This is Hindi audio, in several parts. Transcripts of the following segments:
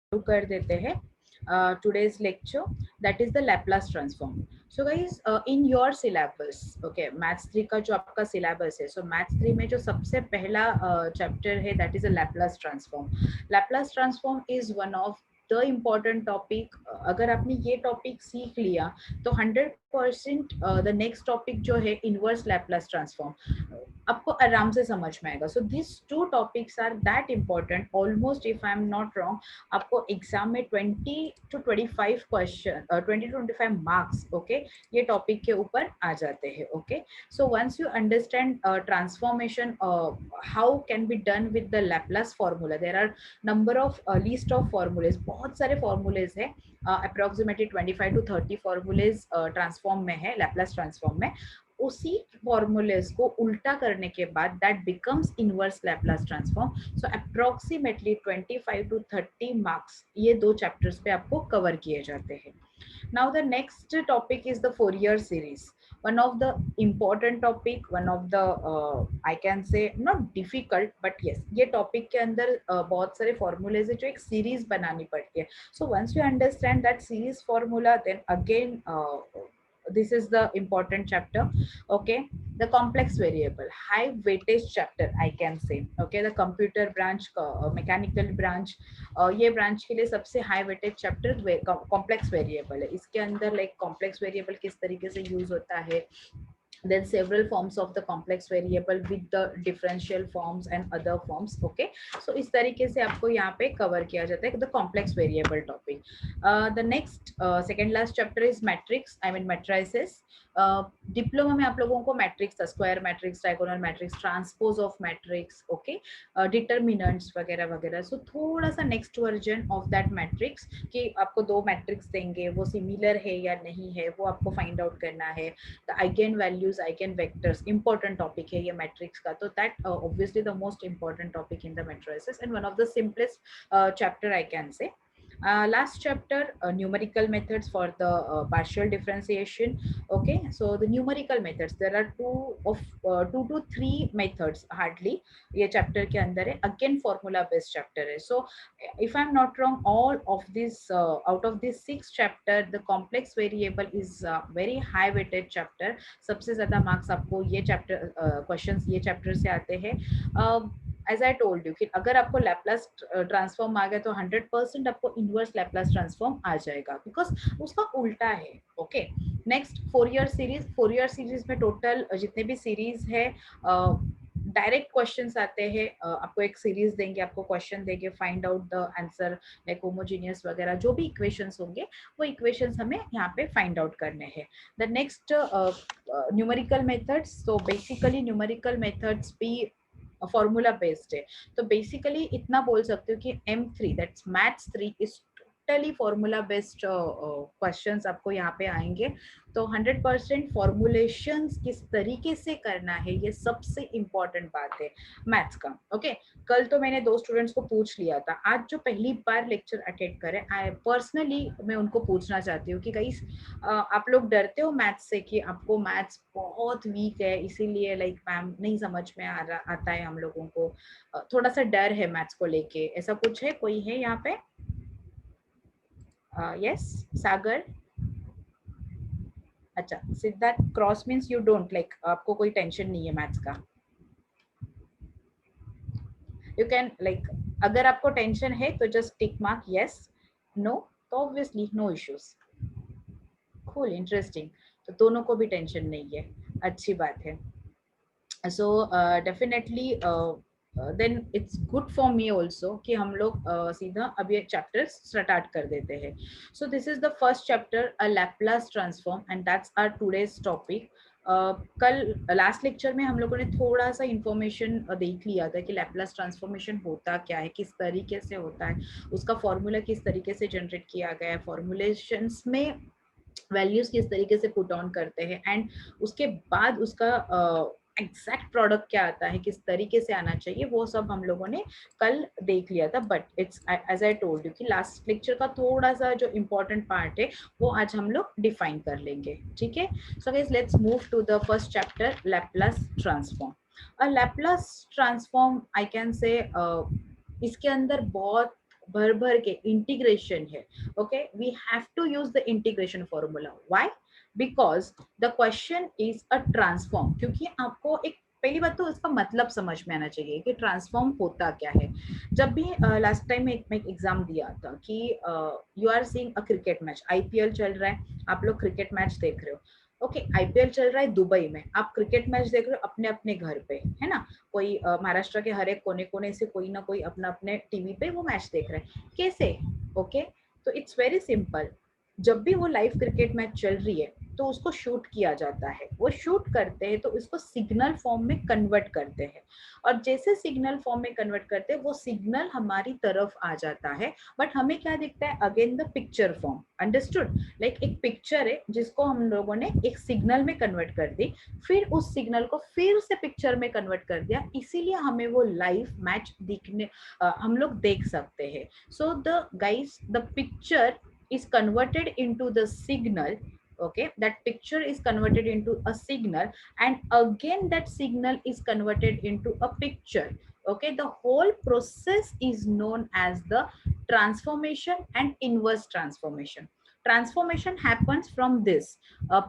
शुरू कर देते हैं today's lecture, that is the Laplace transform. So guys, in your syllabus, okay, maths 3 का जो आपका syllabus है, so maths 3 में जो सबसे पहला chapter है, that is a Laplace transform. Laplace transform is one of the important topic. अगर आपने ये topic सीख लिया तो 100% the next topic जो है inverse Laplace transform आपको आराम से समझ में आएगा. So this two topics are that important, almost if I am not wrong आपको एग्जाम में 20 to 25 question 20 to 25 marks okay ये टॉपिक के ऊपर आ जाते हैं. Okay, so once you understand transformation how can be done with the Laplace formula, there are number of list of formulas, बहुत सारे फॉर्मूलेज है, अप्रोक्सीमेटली 25 to 30 फॉर्मूलेज ट्रांसफॉर्म में है, लैपलास ट्रांसफॉर्म में. उसी फॉर्मूलेज को उल्टा करने के बाद that becomes inverse Laplace transform. So approximately 25 to 30 marks ये दो चैप्टर्स पे आपको कवर किए जाते हैं. Now the next topic is the Fourier series, one of the important topic, one of the I can say not difficult but yes ये topic के अंदर बहुत सारे formulas है जो एक series बनानी पड़ती है. So once you understand that series formula, then again this is the important chapter. Okay, the complex variable, high weightage chapter I can say. Okay, the computer branch, mechanical branch, ये ब्रांच के लिए सबसे high weightage chapter complex variable है. इसके अंदर लाइक कॉम्प्लेक्स वेरिएबल किस तरीके से यूज होता है, then several forms of the complex variable with the differential forms and other forms. Okay, so इस तरीके से आपको यहाँ पे कवर किया जाता है the complex variable topic. The next second last chapter is matrix, I mean matrices. Diploma में आप लोगों को मैट्रिक्स था, square matrix, diagonal matrix, transpose of matrix, okay, determinants वगैरह वगैरह. सो थोड़ा सा next version of that matrix कि आपको दो मैट्रिक्स देंगे, वो सिमिलर है या नहीं है वो आपको फाइंड आउट करना है. The eigen values, eigen vectors, important topic है ये मैट्रिक्स का. तो that obviously the most important topic in the matrices and one of the simplest chapter I can say. Last chapter, numerical methods for the partial differentiation. Okay, so the numerical methods, there are two to three methods hardly ये chapter के अंदर है. Again formula based chapter है. So if I'm not wrong, all of this out of this 6 chapter, the complex variable is very high weighted chapter. सबसे ज्यादा marks आपको ये chapter questions ये chapter से आते हैं. एज आई टोल्ड यू कि अगर आपको लैपलास ट्रांसफॉर्म आ गया तो 100% आपको इनवर्स लैपलास ट्रांसफॉर्म आ जाएगा बिकॉज उसका उल्टा है. Okay, next Fourier series. Fourier series में टोटल जितने भी सीरीज है डायरेक्ट क्वेश्चंस आते हैं. आपको एक सीरीज देंगे, आपको क्वेश्चन देंगे, find out the answer like homogeneous वगैरह जो भी इक्वेशंस होंगे वो इक्वेशंस हमें यहाँ पे फाइंड आउट करने हैं. The next numerical methods. तो बेसिकली न्यूमेरिकल मेथड्स भी फॉर्मूला बेस्ड है. तो बेसिकली इतना बोल सकते हो कि M3 that's maths 3 is totally formula based questions आपको यहाँ पे आएंगे. तो 100% फॉर्मुलेशंस किस तरीके से करना है ये सबसे इम्पोर्टेंट बात है मैथ्स का. ओके, कल तो मैंने 2 स्टूडेंट्स को पूछ लिया था, आज जो पहली बार लेक्चर अटेंड करें आई पर्सनली मैं उनको पूछना चाहती हूँ कि गाइस आप लोग डरते हो मैथ्स से कि आपको मैथ्स बहुत वीक है इसीलिए लाइक मैम नहीं समझ में आता है, हम लोगों को थोड़ा सा डर है मैथ्स को लेके, ऐसा कुछ है? कोई है यहाँ पे? यस सागर. अच्छा, Siddharth, cross means you don't like, आपको कोई टेंशन नहीं है मैथ्स का. यू कैन लाइक अगर आपको टेंशन है तो just tick mark yes, no तो obviously no issues. Cool, interesting. तो दोनों को भी टेंशन नहीं है, अच्छी बात है. So definitely then it's good for me also कि हम लोग सीधा अब ये चैप्टर स्टार्ट कर देते हैं. So this is the first chapter, a Laplace transform, and that's our today's topic. कल लास्ट लेक्चर में हम लोगों ने थोड़ा सा इंफॉर्मेशन देख लिया था कि लैपलास ट्रांसफॉर्मेशन होता क्या है, किस तरीके से होता है, उसका फॉर्मूला किस तरीके से जनरेट किया गया है, फॉर्मुलेशंस में वैल्यूज किस तरीके से पुट ऑन करते हैं, एंड उसके बाद उसका एग्जैक्ट प्रोडक्ट क्या आता है, किस तरीके से आना चाहिए, वो सब हम लोगों ने कल देख लिया था. But it's as I told you कि लास्ट लेक्चर का थोड़ा सा जो इम्पोर्टेंट पार्ट है वो आज हम लोग डिफाइन कर लेंगे. ठीक है, so guys let's move to the first chapter, Laplace transform. A Laplace transform I can say इसके अंदर बहुत भर भर के इंटीग्रेशन है, okay, we have to use the integration formula. Why? Because the question is a transform. क्योंकि आपको एक पहली बात तो इसका मतलब समझ में आना चाहिए कि ट्रांसफॉर्म होता क्या है. जब भी लास्ट टाइम मैं एक एग्जाम दिया था कि you are seeing a cricket match, IPL चल रहा है, आप लोग क्रिकेट मैच देख रहे हो, ओके, आईपीएल चल रहा है दुबई में, आप क्रिकेट मैच देख रहे हो अपने अपने घर पे, है ना, कोई महाराष्ट्र के हर एक कोने कोने से कोई ना कोई अपना अपने टीवी पे वो मैच देख रहे हैं. कैसे? ओके, तो इट्स वेरी सिंपल. जब भी वो लाइव क्रिकेट मैच चल रही है तो उसको शूट किया जाता है. वो शूट करते हैं तो इसको सिग्नल फॉर्म में कन्वर्ट करते हैं, और जैसे सिग्नल फॉर्म में कन्वर्ट करते हैं वो सिग्नल हमारी तरफ आ जाता है, बट हमें क्या दिखता है? Again the picture form. Understood? Like एक पिक्चर है जिसको हम लोगों ने एक सिग्नल में कन्वर्ट कर दी, फिर उस सिग्नल को फिर से पिक्चर में कन्वर्ट कर दिया, इसीलिए हमें वो लाइव मैच दिखने हम लोग देख सकते हैं. So the guys, the picture is converted into the signal. Okay, that picture is converted into a signal, and again that signal is converted into a picture. Okay, the whole process is known as the transformation and inverse transformation. Transformation happens from this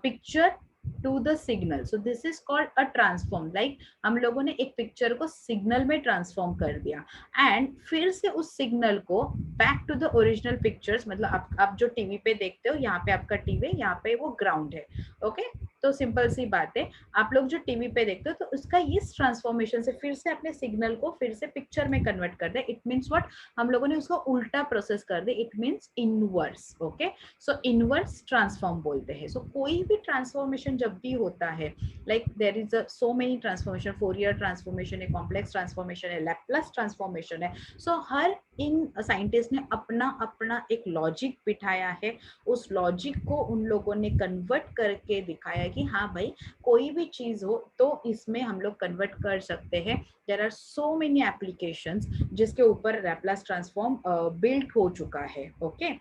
picture to the signal. So this is called a transform. Like हम लोगों ने एक पिक्चर को सिग्नल में ट्रांसफॉर्म कर दिया, एंड फिर से उस सिग्नल को back to the original pictures. मतलब आप जो टीवी पे देखते हो, यहाँ पे आपका टीवी, यहाँ पे वो ग्राउंड है, ओके. तो सिंपल सी बात है, आप लोग जो टीवी पे देखते हो तो उसका इस ट्रांसफॉर्मेशन से फिर से अपने सिग्नल को फिर से पिक्चर में कन्वर्ट कर दे. It means what? हम लोगों ने उसको उल्टा प्रोसेस कर दे. It means inverse. Okay, so inverse transform बोलते हैं. सो कोई भी ट्रांसफॉर्मेशन जब भी होता है, like there is so many transformation, Fourier transformation है, कॉम्प्लेक्स ट्रांसफॉर्मेशन है, लैप्लास ट्रांसफॉर्मेशन है. सो हर इन साइंटिस्ट ने अपना अपना एक लॉजिक बिठाया है. उस लॉजिक को उन लोगों ने कन्वर्ट करके दिखाया कि हाँ भाई, कोई भी चीज हो तो इसमें हम लोग कन्वर्ट कर सकते हैं. There are so many applications जिसके ऊपर लैप्लास ट्रांसफॉर्म बिल्ट हो चुका है. ओके,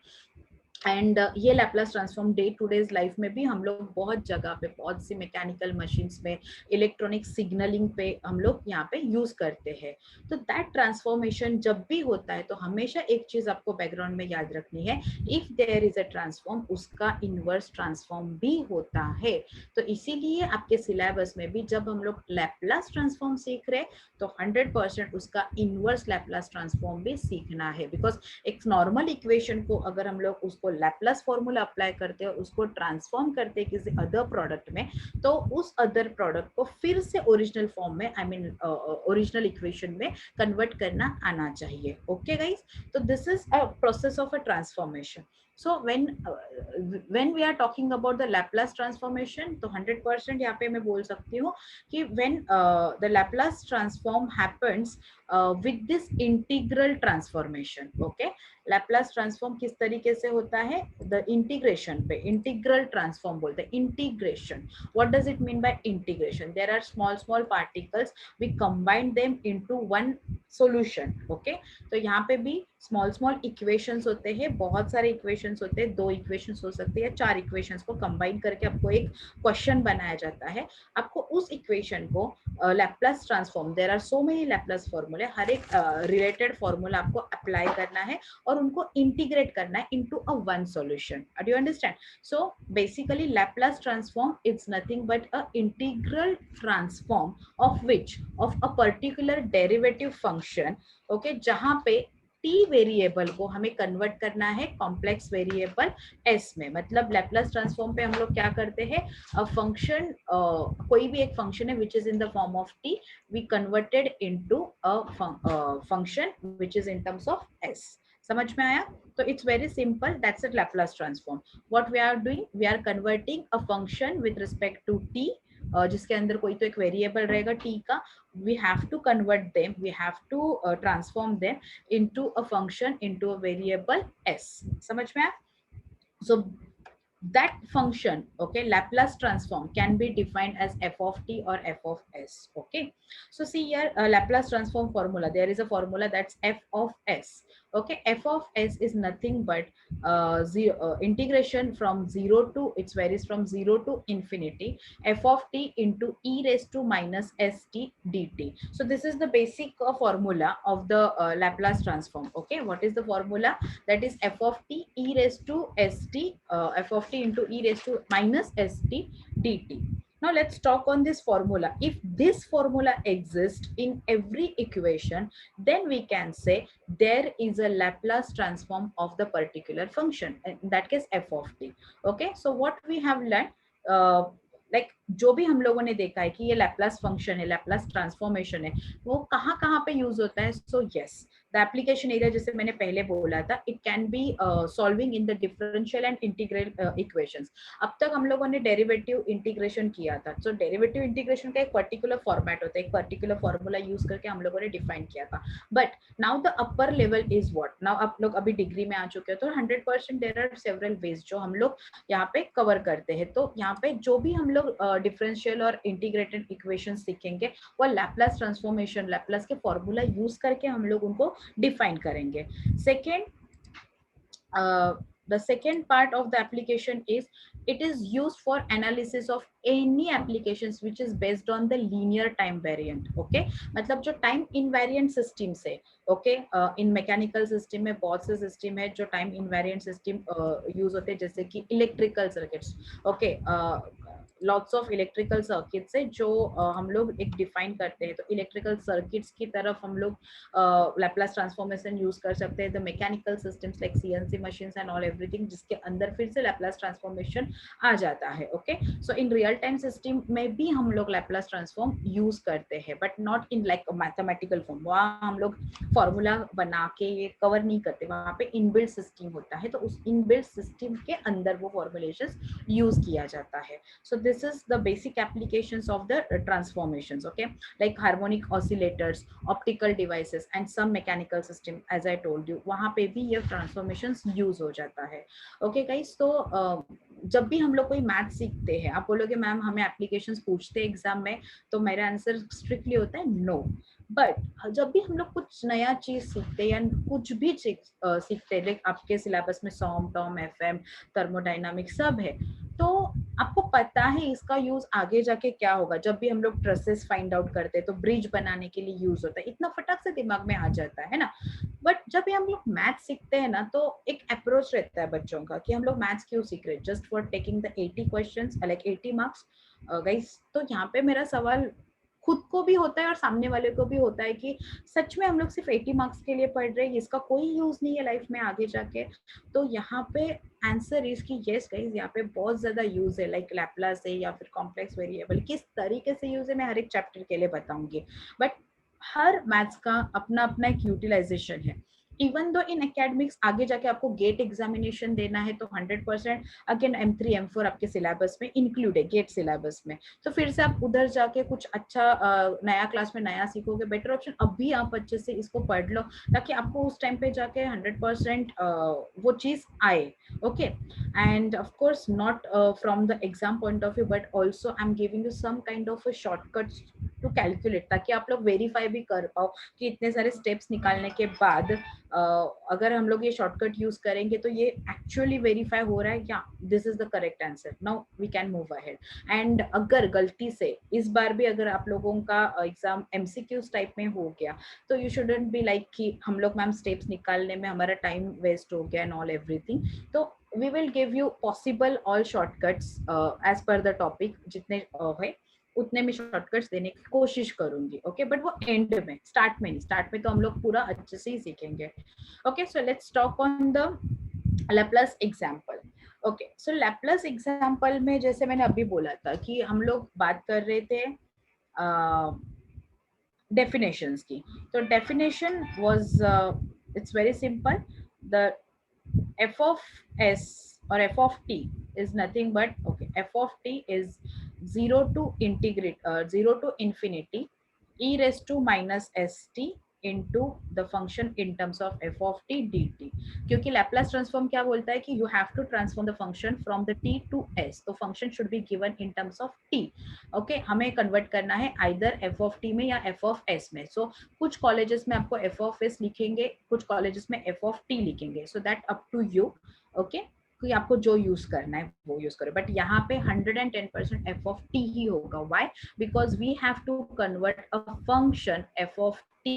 एंड ये Laplace transform day to day's life में भी हम लोग बहुत जगह पे, बहुत सी मैकेनिकल मशीन्स में, इलेक्ट्रॉनिक सिग्नलिंग पे हम लोग यहाँ पे यूज करते हैं. तो दैट ट्रांसफॉर्मेशन जब भी होता है तो हमेशा एक चीज आपको बैकग्राउंड में याद रखनी है, if there is a transform, उसका इनवर्स ट्रांसफॉर्म भी होता है. तो इसीलिए आपके सिलेबस में भी जब हम लोग लैप्लास ट्रांसफॉर्म सीख रहे हैं तो 100% उसका इनवर्स लैप्लास ट्रांसफॉर्म भी सीखना है. बिकॉज एक नॉर्मल इक्वेशन को अगर हम लोग उसको लैप्लास फॉर्मूला अप्लाई करते हैं, उसको ट्रांसफॉर्म करते हैं किसी अदर प्रोडक्ट में, तो उस अदर प्रोडक्ट को फिर से ओरिजिनल फॉर्म में, आई मीन ओरिजिनल इक्वेशन में कन्वर्ट करना आना चाहिए. ओके गाइस, तो this is a process of a transformation. So when we are talking about the Laplace transformation, तो 100% यहाँ पे मैं बोल सकती हूँ कि when the Laplace transform happens with this integral transformation. Okay, Laplace transform किस तरीके से होता है? द इंटीग्रेशन पे इंटीग्रल ट्रांसफॉर्म बोलते हैं. Integration, what does it mean by integration? There are small small particles, we combine them into one solution. Okay, तो यहाँ पे भी स्मॉल स्मॉल इक्वेशंस होते हैं, बहुत सारे इक्वेशंस होते हैं, 2 इक्वेशंस हो सकते हैं, 4 इक्वेशंस को कंबाइन करके आपको एक क्वेश्चन बनाया जाता है. आपको उस इक्वेशन को Laplace transform, there are so many Laplace फॉर्मूले, हर एक रिलेटेड फॉर्मूला आपको अप्लाई करना है और उनको इंटीग्रेट करना है into a one solution. Do you understand? So basically Laplace transform is nothing but a integral transform of which, of a particular derivative function. Okay, जहां पे t वेरिएबल को हमें कन्वर्ट करना है कॉम्प्लेक्स वेरिएबल s में. मतलब लैप्लास ट्रांसफॉर्म पे हम लोग क्या करते हैं? अ फंक्शन, कोई भी एक फंक्शन है which is in the form of t, we converted into a function which is in terms of s. समझ में आया? तो it's very simple, that's it Laplace transform. What we are doing, we are converting a function with respect to t, जिसके अंदर कोई तो एक वेरिएबल रहेगा t का. we have to convert them, we have to transform them into a function, into a variable s. समझ में आया? So that function, okay, Laplace transform can be defined as f of t or f of s. Okay, so see here, Laplace transform formula, there is a formula that's f of s. Okay, f of s is nothing but integration from 0 to, it varies from 0 to infinity, f of t into e raised to minus st dt. So this is the basic formula of the Laplace transform. Okay, what is the formula? That is f of t e raised to st, f of t into e raised to minus st dt. Now let's talk on this formula. If this formula exists in every equation, then we can say there is a Laplace transform of the particular function, in that case f of t. Okay, so what we have learned, like जो भी हम लोगों ने देखा है कि ये लैप्लास फंक्शन है, लैप्लास ट्रांसफॉर्मेशन है, वो कहाँ कहाँ पे यूज होता है. So yes, the application area, जैसे मैंने पहले बोला था, it can be solving in the differential and integral equations. अब तक हम लोगों ने डेरिवेटिव इंटीग्रेशन किया था. सो डेरिवेटिव इंटीग्रेशन का एक पर्टिकुलर फॉर्मेट होता है, एक पर्टिकुलर फॉर्मूला यूज करके हम लोगों ने डिफाइन किया था. But now the upper level is what, now आप लोग अभी डिग्री में आ चुके हो, तो 100% देयर आर सेवरल वेज जो हम लोग यहाँ पे कवर करते हैं. तो यहाँ पे जो भी हम लोग डिफरेंशियल और इंटीग्रेटेड इक्वेशन सीखेंगे, वो लैप्लास ट्रांसफॉर्मेशन, लैप्लास के फॉर्मूला यूज करके हम लोग उनको डिफाइन करेंगे. Second, the second part of the application is it is used for analysis of any applications which is based on the linear time variant. Okay, मतलब जो time invariant systems है, okay, in mechanical system में बहुत से system है जो time invariant system use होते हैं, जैसे कि electrical circuits. Okay, lots of electrical circuits है जो हम लोग एक डिफाइन करते हैं. तो इलेक्ट्रिकल सर्किट्स की तरफ हम लोग लैप्लास ट्रांसफॉर्मेशन यूज कर सकते हैं. The mechanical systems like CNC machines and all everything, जिसके अंदर फिर से लैप्लास ट्रांसफॉर्मेशन आ जाता है. Okay, so in real time system में भी हम लोग लैप्लास ट्रांसफॉर्म यूज करते हैं, but not in like mathematical form. वहाँ हम लोग फॉर्मूला बना के ये कवर नहीं करते, वहाँ पे इनबिल्ट सिस्टम होता है, तो उस इनबिल्ट सिस्टम के अंदर वो फॉर्मुलेशंस यूज किया जाता है. So this is the basic applications of the transformations. Okay, like harmonic oscillators, optical devices and some mechanical system, as I told you, वहाँ पे भी ये transformations use हो जाता है. Okay guys, तो जब भी हम लोग कोई मैथ सीखते हैं, आप बोलोगे मैम हमें एप्लीकेशंस पूछते हैं एग्जाम में, तो मेरा आंसर स्ट्रिक्टली होता है नो. बट जब भी हम लोग कुछ नया चीज सीखते हैं या कुछ भी सीखते हैं, लाइक आपके सिलेबस में सॉम, टॉम, एफएम, थर्मोडायनामिक्स सब है, तो आपको पता है इसका यूज आगे जाके क्या होगा. जब भी हम लोग ट्रेसेस फाइंड आउट करते हैं तो ब्रिज बनाने के लिए यूज होता है, इतना फटाक से दिमाग में आ जाता है ना. बट जब भी हम लोग मैथ सीखते हैं ना, तो एक अप्रोच रहता है बच्चों का कि हम लोग मैथ्स क्यों सीख रहे हैं, just for taking the 80 questions like 80 marks. Guys, तो यहाँ पे मेरा सवाल खुद को भी होता है और सामने वाले को भी होता है कि सच में हम लोग सिर्फ 80 मार्क्स के लिए पढ़ रहे हैं, इसका कोई यूज नहीं है लाइफ में आगे जाके. तो यहाँ पे आंसर इज कि यस गाइस, यहाँ पे बहुत ज्यादा यूज है, लाइक लैप्लास है या फिर कॉम्प्लेक्स वेरिएबल, किस तरीके से यूज है मैं हर एक चैप्टर के लिए बताऊंगी. बट हर मैथ्स का अपना अपना एक यूटिलाइजेशन है. इवन दो इन एकेडमिक्स आगे जाके आपको गेट एग्जामिनेशन देना है, तो 100% अगेन M3 M4 आपके सिलेबस में इंक्लूड है, गेट सिलेबस में. तो फिर से आप उधर जाके कुछ अच्छा नया क्लास में नया सीखोगे. बेटर ऑप्शन अभी आप अच्छे से इसको पढ़ लो, ताकि आपको उस टाइम पे जाके 100% वो चीज आए. Okay, and of course not from the exam point of view, but also I am giving you some kind of shortcuts to calculate, ताकि आप लोग वेरीफाई भी कर पाओ कि इतने सारे स्टेप्स निकालने के बाद अगर हम लोग ये शॉर्टकट यूज करेंगे तो ये एक्चुअली वेरीफाई हो रहा है क्या, this is the correct answer. Now we can move ahead. And अगर गलती से इस बार भी अगर आप लोगों का एग्जाम एमसीक्यूज टाइप में हो गया, तो यू शुडंट बी लाइक कि हम लोग मैम स्टेप्स निकालने में हमारा टाइम वेस्ट हो गया एंड ऑल एवरीथिंग. तो we will give you possible all shortcuts as per the topic, जितने है उतने में शॉर्टकट्स देने की कोशिश करूंगी. ओके, बट वो एंड में, स्टार्ट में नहीं. स्टार्ट में तो हम लोग पूरा अच्छे से ही सीखेंगे. Okay, so let's talk on the Laplace example. Okay, so Laplace example में जैसे मैंने अभी बोला था कि हम लोग बात कर रहे थे डेफिनेशंस की. तो definition was, it's very simple. The f of s or f of t is nothing but, okay, f of t is 0 to integrate 0 to infinity e raised to minus st into the function in terms of f of t dt. क्योंकि लैप्लास ट्रांसफॉर्म क्या बोलता है कि you have to transform the function from the t to s, तो function should be given in terms of t. Okay हमें कन्वर्ट करना है either f of t में या f of s में. So कुछ कॉलेजेस में आपको f of s लिखेंगे, कुछ कॉलेजेस में f of t लिखेंगे. So that up to you. Okay कि आपको जो यूज करना है वो यूज करो, बट यहाँ पे 110% f of t ही होगा. Why? Because we have to convert a function f of t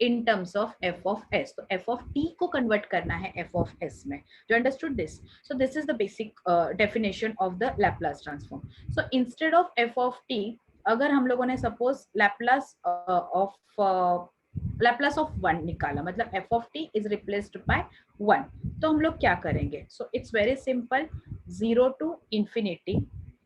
in terms of f of s. तो f of t को कन्वर्ट करना है f of s में. You understood this? So this is the basic definition of the Laplace transform. So instead of f of t, अगर हम लोगों ने सपोज Laplace of 1 निकाला, मतलब f of t is replaced by 1, तो हम लोग क्या करेंगे? So it's very simple. 0 to infinity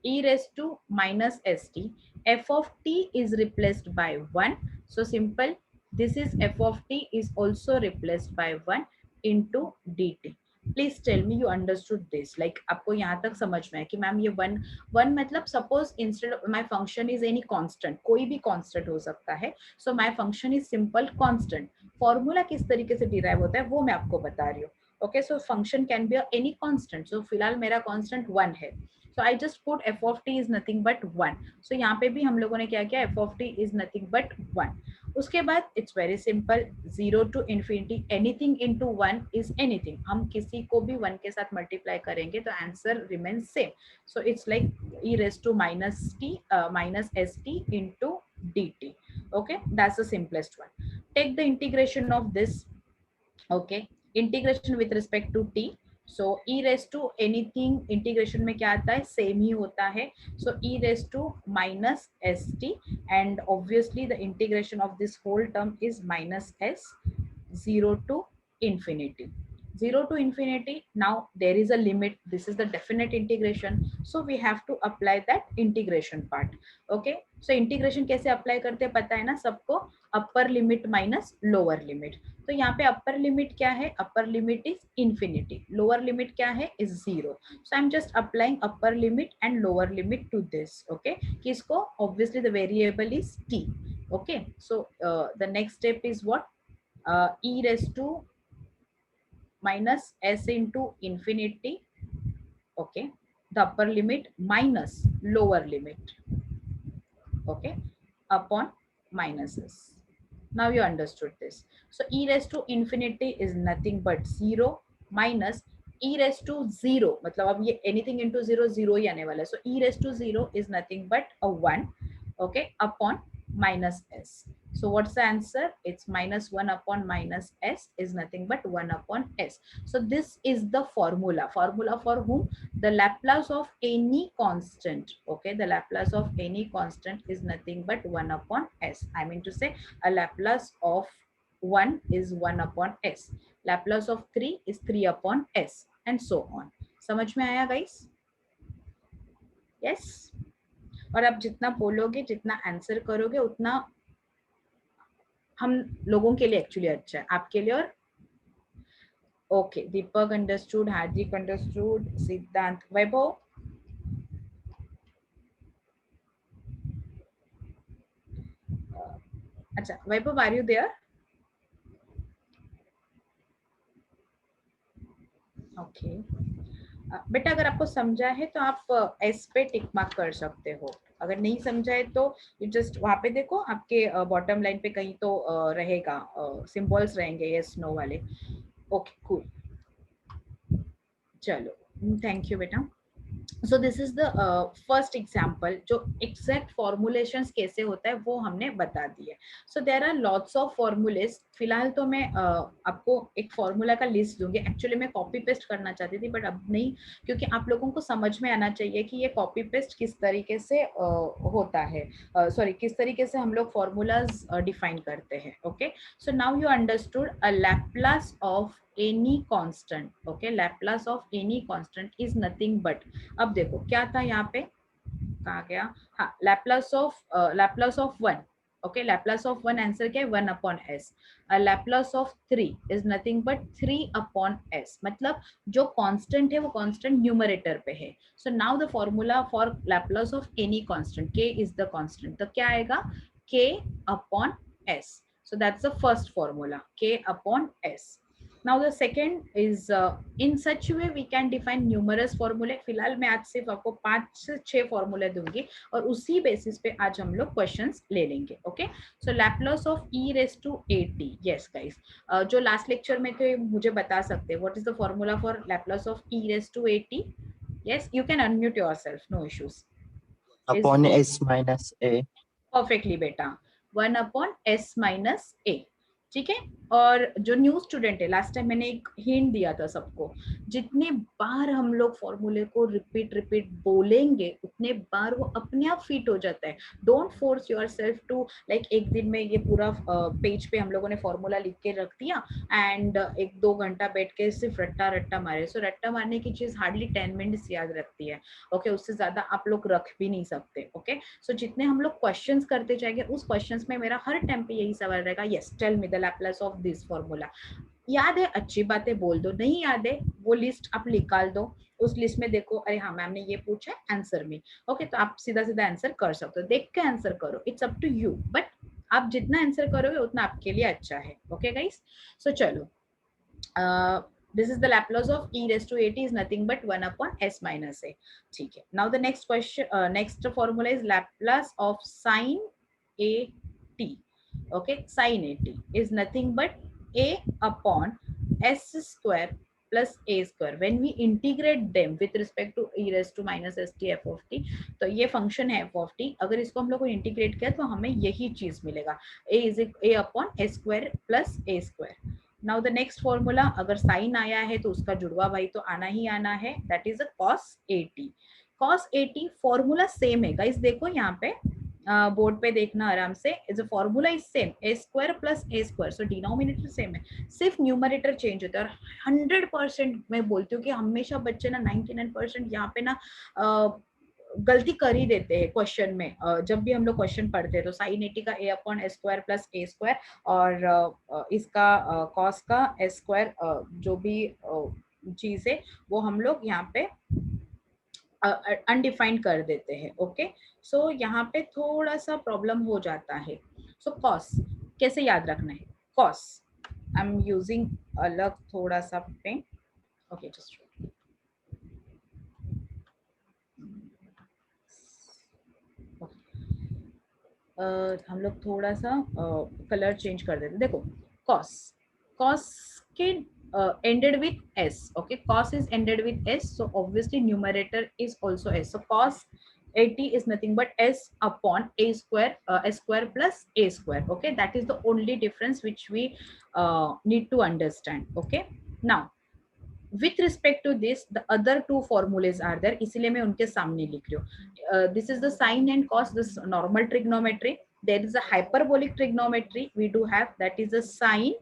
e raised to minus st, f of t is replaced by 1. So simple, this is f of t is also replaced by 1 into dt. Please tell me you understood this. Like आपको यहाँ तक समझ में है कि मैम ये वन मतलब suppose instead of my function is any constant, कोई भी कांस्टेंट हो सकता है. So my function is simple constant. Formula किस तरीके से डिराइव होता है वो मैं आपको बता रही हूँ. Okay so function can be any constant. So फिलहाल मेरा कांस्टेंट 1 है. So I just put f of t is nothing but 1. So यहाँ पे भी हम लोगों ने क्या किया, f of t is nothing but 1. उसके बाद it's very simple. 0 to infinity anything into 1 is anything. हम किसी को भी 1 के साथ मल्टीप्लाई करेंगे तो answer remains same. So it's like e raised to minus t minus st into dt. Okay, that's the simplest one. Take the integration of this. Okay, integration with respect to t. So e raised to anything integration में क्या आता है, सेम ही होता है. So e raised to minus st and obviously the integration of this whole term is minus s. 0 to infinity. 0 to infinity. Now there is a limit. This is the definite integration. So we have to apply that integration part. Okay. So integration कैसे apply करते हैं पता है ना सबको? Upper limit minus lower limit. तो यहाँ पे अपर लिमिट क्या है? Upper limit is infinity. Lower limit क्या है? Is 0. So I am just applying upper limit and lower limit to this. Okay किसको? Obviously the variable is t. Okay so the next step is what? e raised to minus s into infinity. Okay, the upper limit minus lower limit. Okay, upon minus s. Now you understood this. So e raised to infinity is nothing but 0 minus e raised to 0. मतलब अब ये anything into 0 0 ही आने वाला है. So e raised to 0 is nothing but a 1. Okay, upon minus s. So what's the answer? It's minus 1 upon minus s is nothing but 1 upon s. So this is the formula. Formula for whom? The Laplace of any constant. Okay, the Laplace of any constant is nothing but 1 upon s. I mean to say a Laplace of 1 is 1 upon s. Laplace of 3 is 3 upon s and so on. समझ में आया guys? Yes. और आप जितना बोलोगे, जितना आंसर करोगे, उतना हम लोगों के लिए एक्चुअली अच्छा है, आपके लिए. और ओके दीपक अंडरस्टूड, हार्दिक अंडरस्टूड, सिद्धांत, वैभव. अच्छा वैभव आर यू देयर? ओके बेटा अगर आपको समझा है तो आप एस पे टिक मार्क कर सकते हो. अगर नहीं समझा है तो यू जस्ट वहां पे देखो, आपके बॉटम लाइन पे कहीं तो रहेगा, सिंबल्स रहेंगे यस नो वाले. ओके कूल, चलो थैंक यू बेटा. So this is the first example. जो एग्जैक्ट फॉर्मुलेशंस कैसे होता है वो हमने बता दिया. So there are lots of formulas. फिलहाल तो मैं आपको एक फॉर्मूला का लिस्ट दूंगी. एक्चुअली मैं कॉपी पेस्ट करना चाहती थी बट अब नहीं, क्योंकि आप लोगों को समझ में आना चाहिए कि ये कॉपी पेस्ट किस तरीके से होता है, सॉरी किस तरीके से हम लोग फॉर्मूलाज डिफाइन करते हैं. Okay so now you understood a Laplace of any constant. Okay, Laplace of any constant is nothing but, अब देखो क्या था यहाँ पे, कहाँ गया, हाँ Laplace of 1. Okay, Laplace of 1 answer क्या है? 1 upon s. Laplace of 3 is nothing but 3 upon s. मतलब जो constant है वो constant न्यूमरेटर पे है. So now the formula for Laplace of any constant, k is the constant, तो क्या आएगा? k upon s. So that's the first formula, k upon s. Now the second is in such way we can define numerous formulae. फिलहाल मैं आज सिर्फ आपको 5 से 6 फॉर्मूले दूंगी और उसी बेसिस पे आज हम लोग क्वेश्चंस ले लेंगे. Okay, so Laplace of e raise to at. Yes guys, जो लास्ट लेक्चर में थे मुझे बता सकते हैं what is the formula for Laplace of e raise to at. Yes, you can unmute yourself, no issues. Upon s minus a. Perfectly बेटा, 1 upon s minus a. ठीक है. और जो न्यू स्टूडेंट है, लास्ट टाइम मैंने एक हिंट दिया था सबको, जितने बार हम लोग फॉर्मूले को रिपीट बोलेंगे उतने बार वो अपने आप फिट हो जाता है. Don't force yourself to like एक दिन में ये पूरा पेज पे हम लोगों ने फॉर्मूला लिख के रख दिया एंड 1-2 घंटा बैठ के सिर्फ रट्टा मारे. सो रट्टा मारने की चीज हार्डली 10 मिनट्स याद रखती है. ओके, उससे ज्यादा आप लोग रख भी नहीं सकते. ओके, सो जितने हम लोग क्वेश्चंस करते जाएंगे उस क्वेश्चंस में मेरा हर टाइम पे यही सवाल रहेगा, yes tell me the Laplace of this formula. याद है अच्छी बातें बोल दो, नहीं याद है वो लिस्ट आप निकाल दो, उस लिस्ट में देखो अरे हाँ मैम ने ये पूछा है आंसर में. ओके, तो आप सीधा सीधा आंसर कर सकते हो, देख के आंसर करो, it's up to you, but आप जितना आंसर करोगे उतना आपके लिए अच्छा है. ओके गाइस, सो चलो, this is the Laplace of e raised to at is nothing but 1 upon s minus a. ठीक है. Now the next question, next formula is Laplace of sin at. Okay, sin at is nothing but a upon s square plus a square. When we integrate them with respect to e raised to minus st f of t, तो ये फंक्शन है f of t. अगर इसको हम लोग को इंटीग्रेट किया तो हमें यही चीज मिलेगा, a upon s square plus a square. Now the next formula, अगर साइन आया है तो उसका जुड़वा भाई तो आना ही आना है, that is a cos at. cos at formula same है गाइस, देखो यहाँ पे बोर्ड पे देखना आराम से, is a formula is same, a square plus a square. So denominator same है, सिर्फ न्यूमरेटर चेंज होता है. और 100% मैं बोलती हूँ कि हमेशा बच्चे ना 99% यहाँ पे ना गलती कर ही देते हैं क्वेश्चन में. जब भी हम लोग क्वेश्चन पढ़ते हैं तो साइन एटी का a upon S square plus A square और इसका कॉस का एस स्क्वायर, जो भी चीज है वो हम लोग यहाँ पे अनडिफाइंड कर देते हैं. ओके, सो यहाँ पे थोड़ा सा प्रॉब्लम हो जाता है. सो कॉस कैसे याद रखना है, कॉस आई एम यूजिंग अलग थोड़ा सा पेन. ओके, जस्ट हम लोग थोड़ा सा कलर चेंज कर देते. देखो कॉस, कॉस के ended with s. Okay, cos is ended with s, so obviously numerator is also s. So cos 80 is nothing but s upon a square, s square plus a square. Okay, that is the only difference which we need to understand. Okay, now with respect to this the other two formulas are there, इसलिए मैं उनके सामने लिख रही हूँ. This is the sine and cos, this normal trigonometry. There is a hyperbolic trigonometry we do have, that is a sine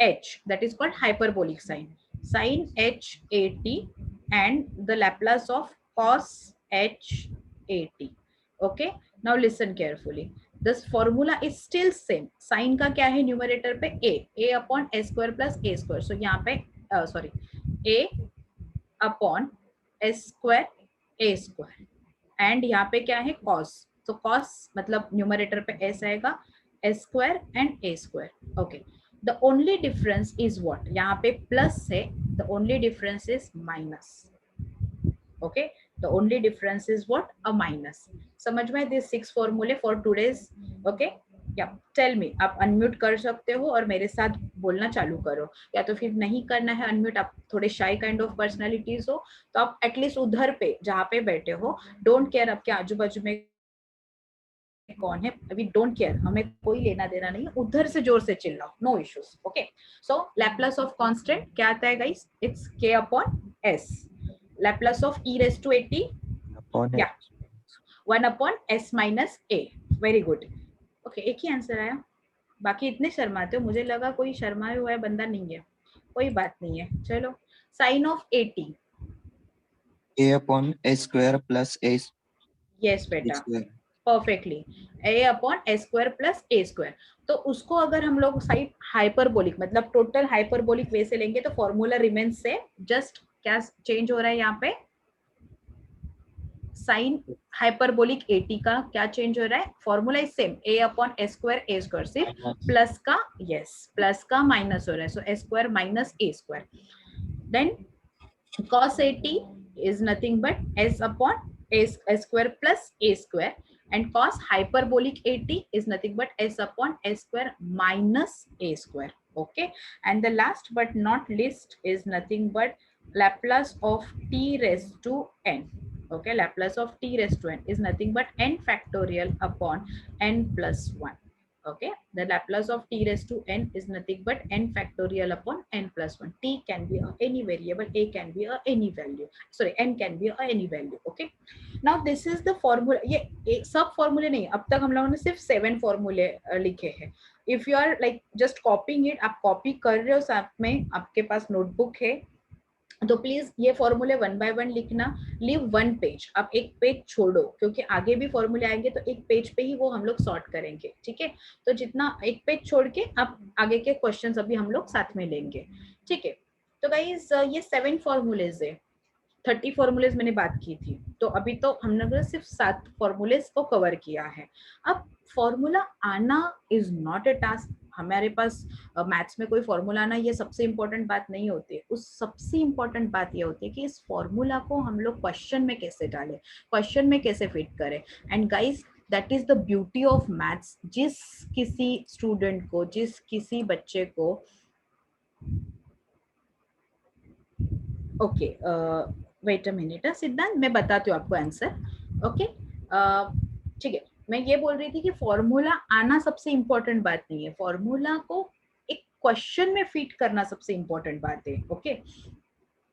h, that is called hyperbolic sine, sine h at, and the Laplace of cos h at. Okay, now listen carefully, this formula is still same. sine का क्या है न्यूमरेटर पे a upon s square plus a square. So यहाँ पे sorry a upon s square a square, and यहाँ पे क्या है cos. So cos मतलब न्यूमरेटर पे s आएगा, s square and a square. Okay, the only difference is what, यहाँ पे प्लस है, the only difference is minus. Okay, the only difference is what, a minus. समझ में these 6 formulae for today's. Okay, yeah, tell me, आप अनम्यूट कर सकते हो और मेरे साथ बोलना चालू करो, या तो फिर नहीं करना है अनम्यूट, आप थोड़े शाई काइंड ऑफ पर्सनालिटीज हो तो आप एटलीस्ट उधर पे जहाँ पे बैठे हो, डोंट केयर आपके आजू बाजू में कौन है, अभी डोंट केयर, हमें कोई लेना देना नहीं है, उधर से जोर से चिल्लाओ, no issues. Okay, so Laplace of constant क्या आता है guys, it's k upon s. Laplace of e raise to 80 क्या, 1 upon s minus a. Very good. Okay, एक ही आंसर आया, बाकी इतने शर्माते हो, मुझे लगा कोई शर्माए हुआ है बंदा नहीं है, कोई बात नहीं है. चलो, sine of 80 a upon s square plus a. Yes बेटा, perfectly, a upon s square plus a square. तो उसको अगर हम लोग साइड हाइपरबोलिक मतलब टोटल हाइपरबोलिक वे से लेंगे तो फॉर्मूला रिमेन्स से, जस्ट क्या चेंज हो रहा है यहाँ पे, साइन हाइपरबोलिक 80 का क्या चेंज हो रहा है, formula is same, a upon a square सिर्फ प्लस का, यस प्लस का माइनस हो रहा है, so a square minus a square, then cos 80 is nothing but s upon a square plus a square, and cos hyperbolic 80 is nothing but s upon a square minus a square. Okay, and the last but not least is nothing but Laplace of t raised to n. Okay, Laplace of t raised to n is nothing but n factorial upon n plus 1. Okay, the Laplace of t raised to n is nothing but n factorial upon n plus 1. T can be any variable, a can be any value, sorry n can be any value. Okay, now this is the formula. ये सब फॉर्मूले नहीं, अब तक हम लोगों ने सिर्फ 7 फॉर्मूले लिखे हैं. If you are like just copying it, आप कॉपी कर रहे हो, साथ में आपके पास नोटबुक है, तो प्लीज ये फॉर्मूले 1 बाय 1 लिखना. लीव 1 पेज, आप एक पेज छोड़ो, क्योंकि आगे भी फॉर्मूले आएंगे तो एक पेज पे ही वो हम लोग सॉर्ट करेंगे. ठीक है, तो जितना एक पेज छोड़ के आप आगे के क्वेश्चंस अभी हम लोग साथ में लेंगे. ठीक है, तो गाइस ये 7 फॉर्मूलेज है, 30 फॉर्मूलेज मैंने बात की थी, तो अभी तो हमने सिर्फ 7 फॉर्मूलेज को कवर किया है. अब फॉर्मूला आना इज नॉट ए टास्क. हमारे पास मैथ्स में कोई फॉर्मूला आना ये सबसे इंपॉर्टेंट बात नहीं होती है. उस सबसे इंपॉर्टेंट बात ये होती है कि इस फॉर्मूला को हम लोग क्वेश्चन में कैसे डालें, क्वेश्चन में कैसे फिट करें. And guys that is the beauty of maths. जिस किसी स्टूडेंट को, जिस किसी बच्चे को, ओके वेट अ मिनट सिद्धांत, मैं बताती हूँ आपको आंसर. ओके ठीक है, मैं ये बोल रही थी कि फॉर्मूला आना सबसे इंपॉर्टेंट बात नहीं है, फॉर्मूला को एक क्वेश्चन में फिट करना सबसे इंपॉर्टेंट बात है. ओके,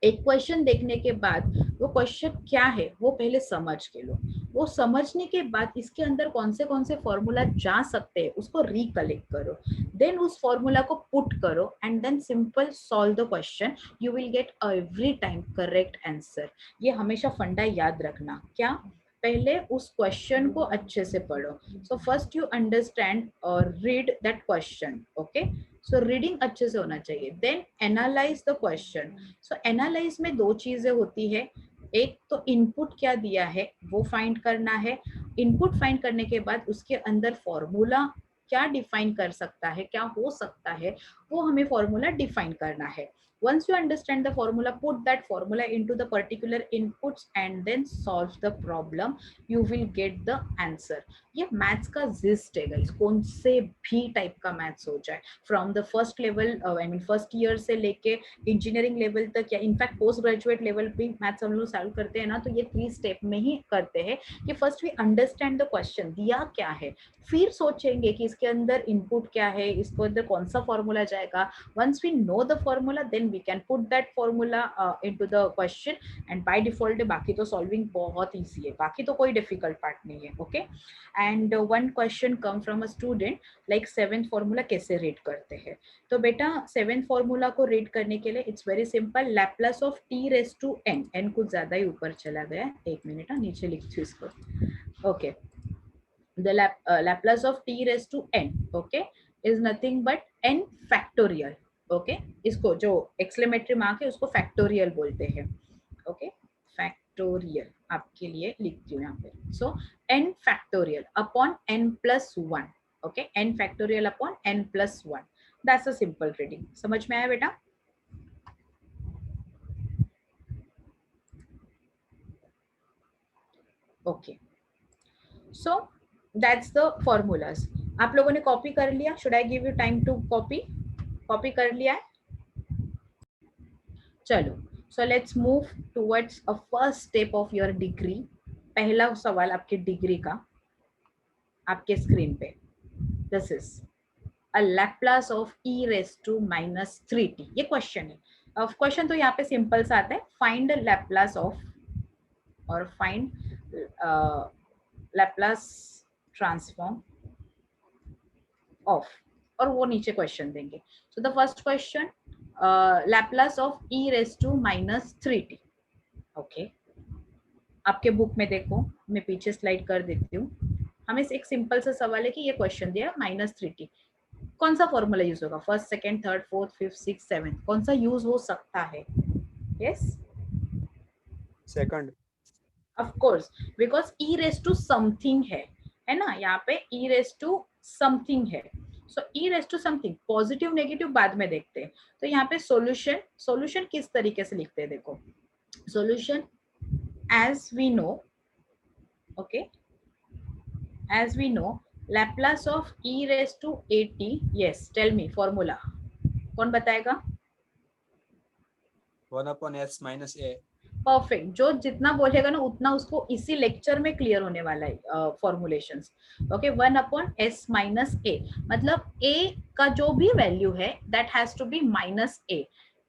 एक क्वेश्चन देखने के बाद वो क्वेश्चन क्या है वो पहले समझ के लो. वो समझने के बाद इसके अंदर कौन से फॉर्मूला जा सकते हैं उसको रिकलेक्ट करो, देन उस फॉर्मूला को पुट करो and then simple solve the question. You will get every time correct answer. ये हमेशा फंडा याद रखना. क्या, पहले उस क्वेश्चन को अच्छे से पढ़ो. सो फर्स्ट यू अंडरस्टैंड और read that question. Okay, so reading अच्छे से होना चाहिए. Then analyze the question. So analyze में 2 चीजें होती है. एक तो इनपुट क्या दिया है वो फाइंड करना है. इनपुट फाइंड करने के बाद उसके अंदर फॉर्मूला क्या डिफाइन कर सकता है, क्या हो सकता है, वो हमें फॉर्मूला डिफाइन करना है. Once you understand the formula, put that formula into the particular inputs and then solve the problem. You will get the answer. ये मैथ्स का जिस्ट है गाइस. कौन से भी टाइप का मैथ्स हो जाए, from the first level, I mean first year से लेके इंजीनियरिंग लेवल तक, या इनफैक्ट पोस्ट ग्रेजुएट लेवल भी मैथ्स हम लोग सॉल्व करते हैं ना, तो ये 3 स्टेप में ही करते हैं कि first we understand the question, दिया क्या है, फिर सोचेंगे कि इसके अंदर इनपुट क्या है, इसको अंदर कौन सा फॉर्मूला जाएगा. Once we know the formula then we can put that formula into the question and by default बाकी तो solving बहुत easy है, बाकी तो कोई difficult part नहीं है. Okay, and one question come from a student like 7th formula कैसे read करते हैं. तो बेटा 7th formula को read करने के लिए it's very simple. Laplace of t raised to n, n कुछ ज्यादा ही ऊपर चला गया, एक मिनट नीचे लिखती हूँ इसको. Okay, the Laplace of t raised to n, okay, is nothing but n factorial. Okay, इसको जो एक्सक्लेमेटरी मार्क है उसको फैक्टोरियल बोलते हैं. ओके, फैक्टोरियल आपके लिए लिखती हूँ यहाँ पे. So n factorial upon n plus 1. Okay, n factorial upon n plus 1. That's a simple reading. समझ में आया बेटा? Okay, so that's the formulas. आप लोगों ने कॉपी कर लिया? Should I give you time to copy? Copy कर लिया है? चलो, so let's move towards a first step of your degree. पहला सवाल आपके डिग्री का आपके स्क्रीन पे. This is a Laplace of e raise to minus 3t. ये क्वेश्चन है. क्वेश्चन तो यहाँ पे सिंपल सा आता है, फाइंड लैप्लास ऑफ और फाइंड लैप्लास ट्रांसफॉर्म ऑफ, और वो नीचे क्वेश्चन देंगे. So the first question, Laplace of e raise to minus 3t. Okay, आपके बुक में देखो, मैं पीछे स्लाइड कर देती हूँ. हमें एक सिंपल सा सवाल है कि ये क्वेश्चन दिया माइनस 3t, कौन सा फॉर्मूला यूज होगा? First, second, third, fourth, fifth, six, seventh, कौन सा यूज हो सकता है? Yes, second. Of course, because e raise to something है ना, यहाँ पे ई रेस टू समथिंग है। So e raise to something, positive negative बाद में देखते हैं। तो यहाँ पे सॉल्यूशन, सॉल्यूशन किस तरीके से लिखते हैं, देखो solution as we know, okay, as we know, Laplace of e raised to at, yes, tell me formula, कौन बताएगा? 1/s minus a। परफेक्ट, जो जितना बोलेगा ना उतना उसको इसी लेक्चर में क्लियर होने वाला है फॉर्मुलेशंस। ओके, 1/s माइनस ए, मतलब a का जो भी वैल्यू है that has to be minus a।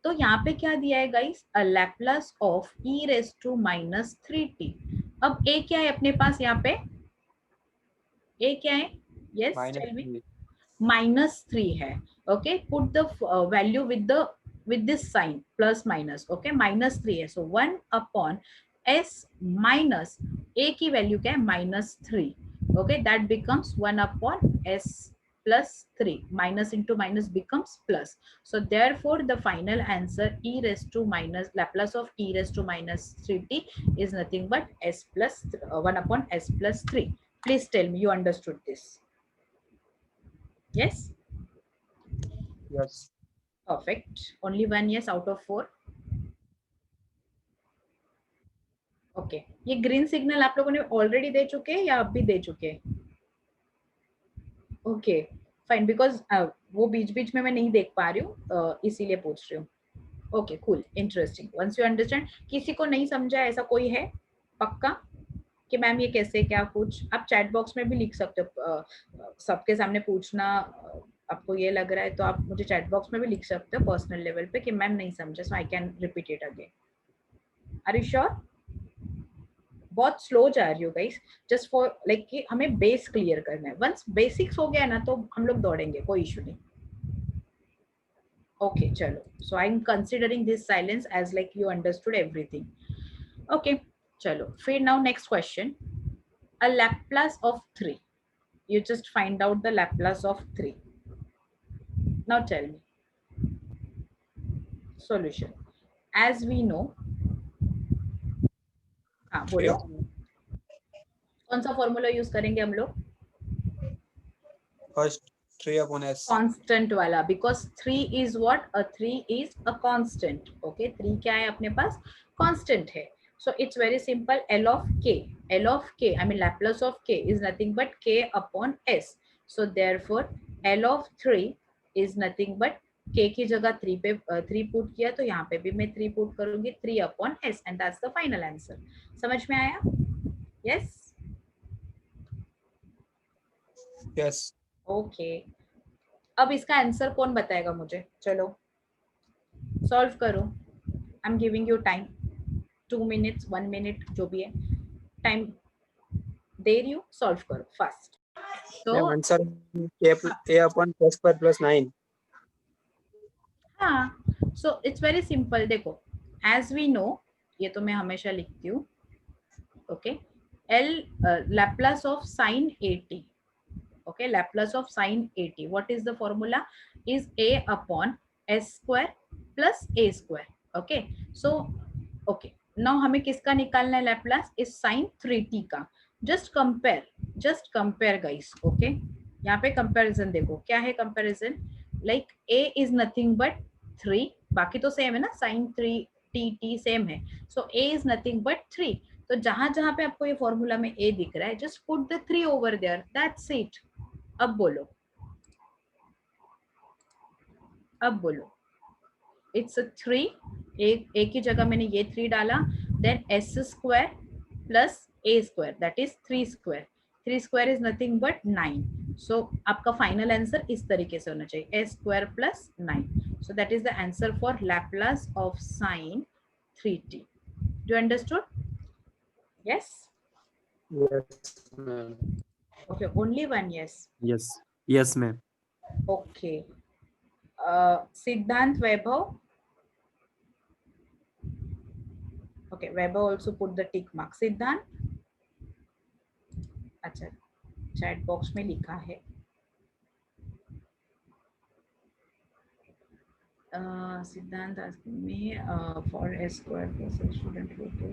तो यहाँ पे क्या दिया है guys, a Laplace of e raise to minus 3t। अब a क्या है अपने पास, यहाँ पे a क्या है, यस टेल मी, -3। -3 है। Okay, put the value with this sign plus minus, okay, -3 है, so 1/s minus a की वैल्यू क्या है, -3, okay, that becomes 1/s plus 3, minus into minus becomes plus, so therefore the final answer e raised to minus Laplace of e raised to minus 3t is nothing but s plus 1/s plus 3. Please tell me you understood this. Yes, Yes। perfect, only one yes out of 4. Okay, ये ग्रीन सिग्नल आप लोगों ने ऑलरेडी दे चुके हैं या अब भी दे चुके हैं? ओके फाइन, बिकॉज वो बीच बीच में मैं नहीं देख पा रही हूँ, इसीलिए पूछ रही हूँ। Okay cool, interesting, once you understand. किसी को नहीं समझा ऐसा कोई है पक्का कि मैम ये कैसे क्या कुछ, आप चैट बॉक्स में भी लिख सकते हो, सबके सामने पूछना आपको ये लग रहा है तो आप मुझे चैट बॉक्स में भी लिख सकते हो पर्सनल लेवल पे कि मैम नहीं समझा, so I can repeat it again. Are you sure? बहुत स्लो जा रही हो गाइस, जस्ट फॉर लाइक कि हमें बेस क्लियर करना है। वंस बेसिक्स हो गया ना तो हम लोग दौड़ेंगे, कोई इशू नहीं। ओके चलो, so I am considering this silence as like you understood everything. Okay चलो, फिर now next question, a Laplace of 3, you just find out the Laplace of 3. Now tell me solution as we know। हाँ बोलो, कौन सा फॉर्मूला यूज करेंगे हम लोग? First 3/s। कांस्टेंट वाला, because 3 is what, a 3 is a constant. Okay, 3 क्या है अपने पास, कांस्टेंट है। सो it's very simple, L of k, L of k, I mean Laplace of k is nothing but k upon s, so therefore L of 3 is nothing but k की जगह 3 पे 3 पुट किया तो यहाँ पे भी मैं 3 पुट करूंगी, 3 upon s, and that's the final answer। समझ में आया? yes, yes. ओके, अब इसका आंसर कौन बताएगा मुझे? चलो सॉल्व करो, आई am giving you time, 2 minutes 1 minute जो भी है टाइम दे रही हूँ, सॉल्व करो फास्ट। तो आंसर a/s² + 9। हाँ, सो इट्स वेरी सिंपल, देखो एज वी नो, ये तो मैं हमेशा लिखती हूँ। Okay, L Laplace of sin 80, okay, Laplace of sin 80, what is the formula, is a upon s square plus a square। okay, so okay, now हमें किसका निकालना है Laplace, इस sin 3t का। just compare guys, okay, यहाँ पे कंपैरिजन देखो, क्या है comparison, like a is nothing but 3, बाकी तो सेम है ना, sin 3t सेम है, so a is nothing but 3, तो जहां जहां पे आपको ये फॉर्मूला में a दिख रहा है, just put the 3 over there, that's it। अब बोलो, अब बोलो, इट्स 3, एक की जगह मैंने ये 3 डाला, then s square plus a square, that is 3 square, 3 square is nothing but 9, so आपका फाइनल आंसर इस तरीके से होना चाहिए, s square plus 9, so that is the answer for Laplace of sin 3t। Do you understood? yes, yes ma'am. okay, only one yes। Yes. Yes, ma'am. okay, Siddhant, Vaibhav, okay, Vaibhav also put the tick mark, Siddhant, अच्छा चैट बॉक्स में लिखा है, सिद्धांत asking me for s square plus a student local,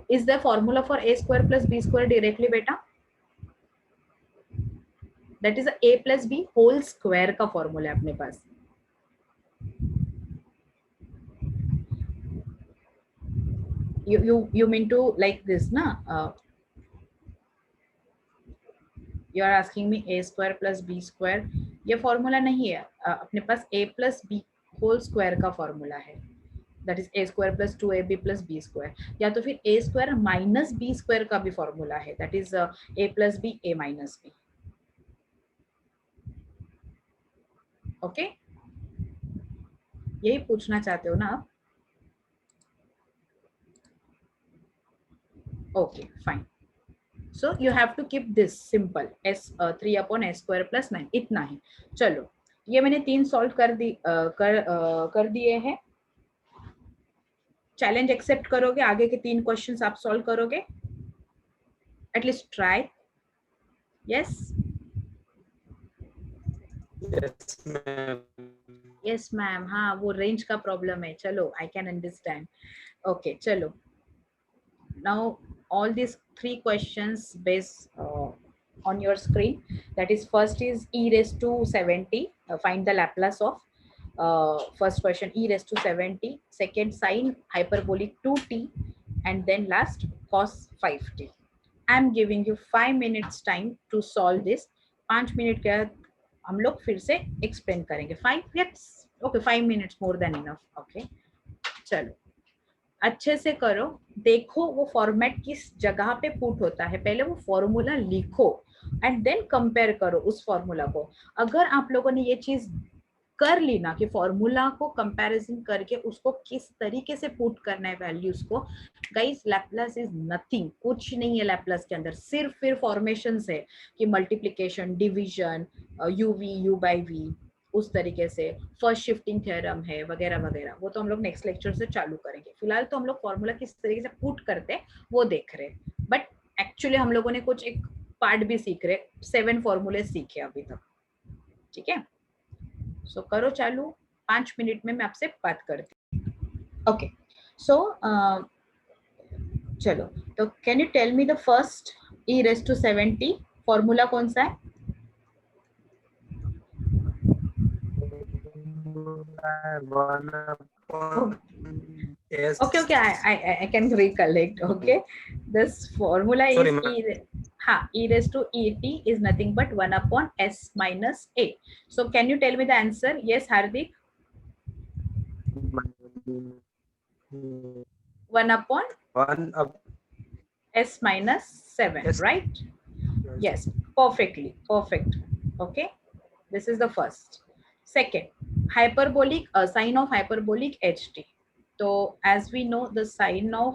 Is the formula for a square plus b square directly beta? That is a plus b whole square का formula है अपने पास. You mean to like this ना? You are asking me a square plus b square. ये फॉर्मूला नहीं है. अपने पास a plus b whole square का फॉर्मूला है. That is a square plus 2ab plus b square. या तो फिर a square minus b square का भी फॉर्मूला है. That is a plus b a minus b. Okay? यही पूछना चाहते हो ना आप? Okay, fine. So you have to keep this simple. S 3 upon s square plus 9. इतना ही. चलो, ये मैंने 3 सॉल्व कर दिए हैं. चैलेंज एक्सेप्ट करोगे? आगे के 3 क्वेश्चंस आप सॉल्व करोगे? At least try. Yes Yes, ma'am. Yes ma'am. हाँ, वो रेंज का प्रॉब्लम है. चलो, आई कैन अंडरस्टैंड. ओके, चलो. Now all these 3 questions based on your screen. That is, first is e raised to 70. Find the Laplace of first question, e raised to 70. Second, sine hyperbolic 2t, and then last cos 5t. I am giving you 5 minutes time to solve this. 5 minute के बाद हम लोग फिर से एक्सप्लेन करेंगे. 5 minutes? Okay, 5 minutes more than enough. Okay, चलो अच्छे से करो. देखो वो फॉर्मेट किस जगह पे पुट होता है. पहले वो फॉर्मूला लिखो एंड देन कंपेयर करो उस फॉर्मूला को. अगर आप लोगों ने ये चीज कर ली ना कि फॉर्मूला को कंपैरिजन करके उसको किस तरीके से पुट करना है वैल्यूज को, गाइस लैप्लास इज नथिंग. कुछ नहीं है लैप्लास के अंदर. सिर्फ फिर फॉर्मेशंस है कि multiplication, division, u v u by v, उस तरीके से फर्स्ट शिफ्टिंग थ्योरम है वगैरह वगैरह. वो तो हम लोग नेक्स्ट लेक्चर से चालू करेंगे. फिलहाल तो हम लोग फॉर्मूला किस तरीके से पुट करते हैं वो देख रहे हैं. बट एक्चुअली हम लोगों ने कुछ एक पार्ट भी सीख रहे. 7 फॉर्मूले सीखे अभी तक. ठीक है, सो करो चालू. 5 मिनट में मैं आपसे बात करती हूँ. ओके, सो चलो. तो can you tell me the first e raised to 70 formula कौन सा है? One upon S. Okay, I can recollect. Okay, this formula Sorry, is e raised to et is nothing but 1 upon s minus a. So can you tell me the answer? Yes, Hardik. 1 upon 1 up. s minus 7. Yes. Right? Yes, perfectly perfect. Okay, this is the first. Second, hyperbolic sine of hyperbolic ht. So as we know, the sine of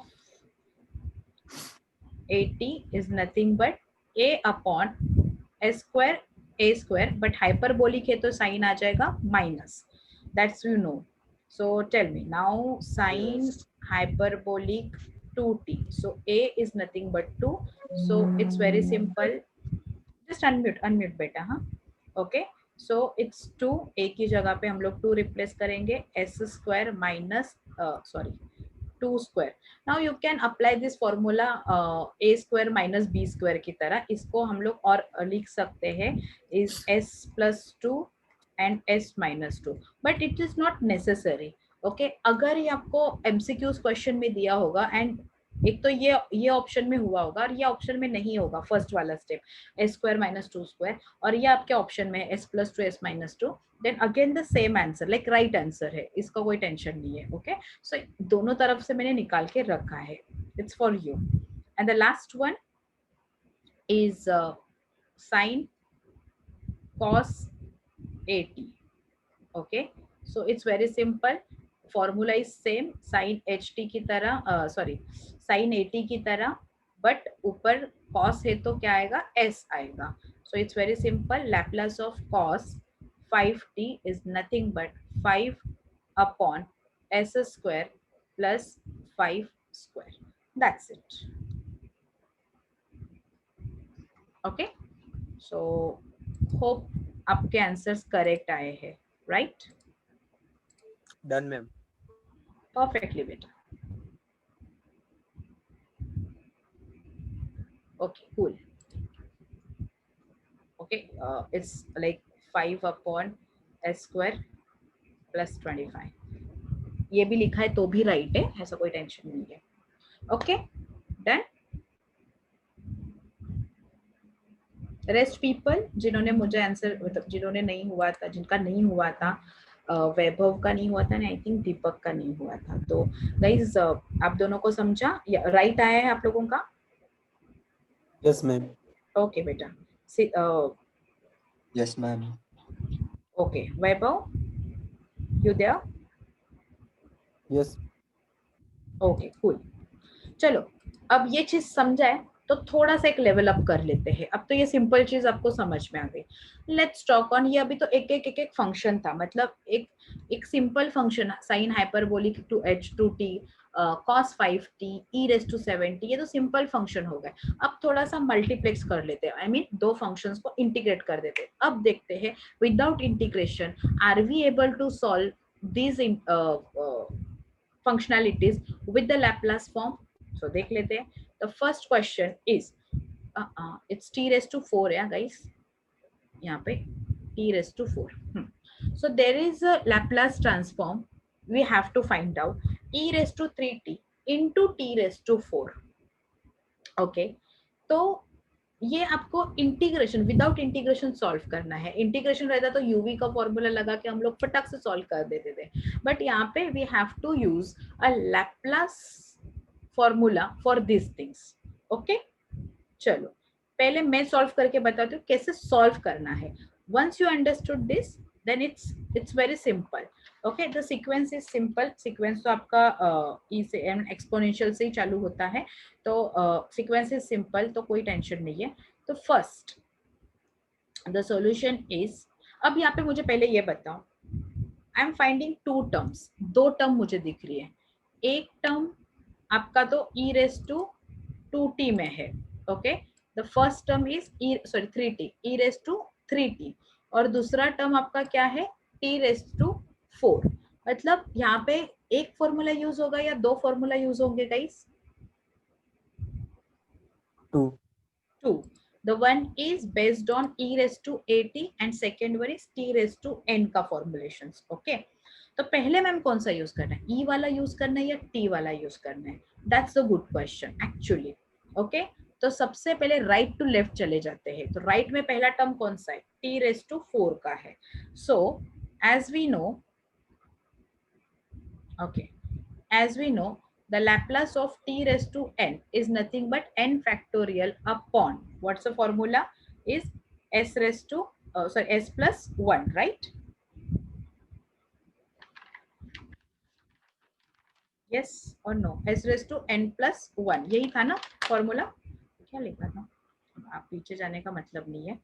at is nothing but a upon s square a square, but hyperbolic है तो sine आ जाएगा minus. That's you know. So tell me now, sine hyperbolic 2t. So a is nothing but 2. So it's very simple. Just unmute बेटा. हाँ, okay. So it's 2. a की जगह पे हम लोग 2 रिप्लेस करेंगे. s square minus 2 square. Now you can apply this formula a square minus b square की तरह. इसको हम लोग और लिख सकते हैं is s plus 2 and s minus 2. But it is not necessary. Okay, अगर ये आपको MCQs क्वेश्चन में दिया होगा एंड एक तो ये ऑप्शन में हुआ होगा और ये ऑप्शन में नहीं होगा, फर्स्ट वाला step s square minus 2 square, और ये आपके ऑप्शन में s plus 2 s minus 2, then again the same answer, like right answer है. इसका कोई टेंशन नहीं है. ओके, सो दोनों तरफ से मैंने निकाल के रखा है. It's for you. And the last one is sine cos 80. Okay, so it's very simple. Formula is same, sine ht की तरह, सॉरी साइन 80 की तरह, बट ऊपर cos है तो क्या आएगा, s आएगा. सो it's very simple. Laplace of cos 5t is nothing but 5 upon s square plus 5 square. That's it. Okay, so hope आपके आंसर्स करेक्ट आए हैं. Right? Done, ma'am. Perfectly, beta. Okay, cool. Okay, it's like 5 upon s square plus 25. ये भी लिखा है तो भी राइट है, ऐसा कोई टेंशन नहीं है. Okay, done. रेस्ट पीपल जिन्होंने मुझे आंसर, मतलब जिन्होंने नहीं हुआ था, जिनका नहीं हुआ था, वैभव का नहीं हुआ था, आई थिंक दीपक का नहीं हुआ था. तो गाइज आप दोनों को समझा, राइट आया है आप लोगों का? Yes, ma'am. ओके बेटा. Yes, ma'am. Okay Vaibhav, you there? Yes. Okay cool. चलो, अब ये चीज समझाए तो थोड़ा सा एक लेवल अप कर लेते हैं. अब तो ये सिंपल चीज आपको समझ में आ गई. Let's talk on. ये अभी तो एक फंक्शन था, मतलब एक simple function, sine hyperbolic two h two t, cos 5t e raise to 7t, ये तो सिंपल फंक्शन हो गए. अब थोड़ा सा मल्टीप्लेक्स कर लेते हैं, आई मीन दो फंक्शंस को इंटीग्रेट कर देते हैं. अब देखते हैं without integration are we able to solve these functionalities with the Laplace form. So देख लेते हैं. The first question is it's t raised to 4 yeah guys, यहाँ पे t raised to 4. So there is a Laplace transform we have to find out, e raised to 3t into t raised to 4. Okay, तो ये आपको इंटीग्रेशन, विदाउट इंटीग्रेशन सॉल्व करना है. इंटीग्रेशन रहता तो यूवी का फॉर्मूला लगा के हम लोग फटाक से सॉल्व कर देते थे, बट यहाँ पे we have to use a Laplace formula for this things. ओके, चलो पहले मैं सॉल्व करके बताती हूँ कैसे सॉल्व करना है. Once you understood this then it's very simple. Okay, the sequence is simple. Sequence तो आपका ई से एक्सपोनेंशियल से ही चालू होता है, तो सीक्वेंस इज सिंपल, तो कोई टेंशन नहीं है. तो फर्स्ट द सॉल्यूशन इज, अब यहाँ पे मुझे पहले ये बताओ, I am finding two terms. दो टर्म मुझे दिख रही है. एक टर्म आपका तो e रेस टू 2t में है. Okay, the first term is sorry 3t, e raise to 3t, और दूसरा टर्म आपका क्या है, t रेस टू 4. मतलब यहाँ पे एक फॉर्मूला यूज होगा या दो फॉर्मूला यूज होंगे guys? 2. 2. The one is based on e raised to at and second one is t raised to n का formulations. Okay, तो पहले मैम कौन सा यूज करना है, e वाला यूज करना है या t वाला यूज करना है? That's a good question actually. Okay, तो सबसे पहले राइट टू लेफ्ट चले जाते हैं. तो राइट में पहला टर्म कौन सा है, t raised to 4 का है. So as we know, okay, as we know, the Laplace of t raised to n is nothing but n factorial upon, what's the formula, is s raised to s plus 1, right? Yes or no? S raised to n plus 1, यही था ना फॉर्मूला? क्या लिखा था, आप पीछे जाने का मतलब नहीं है.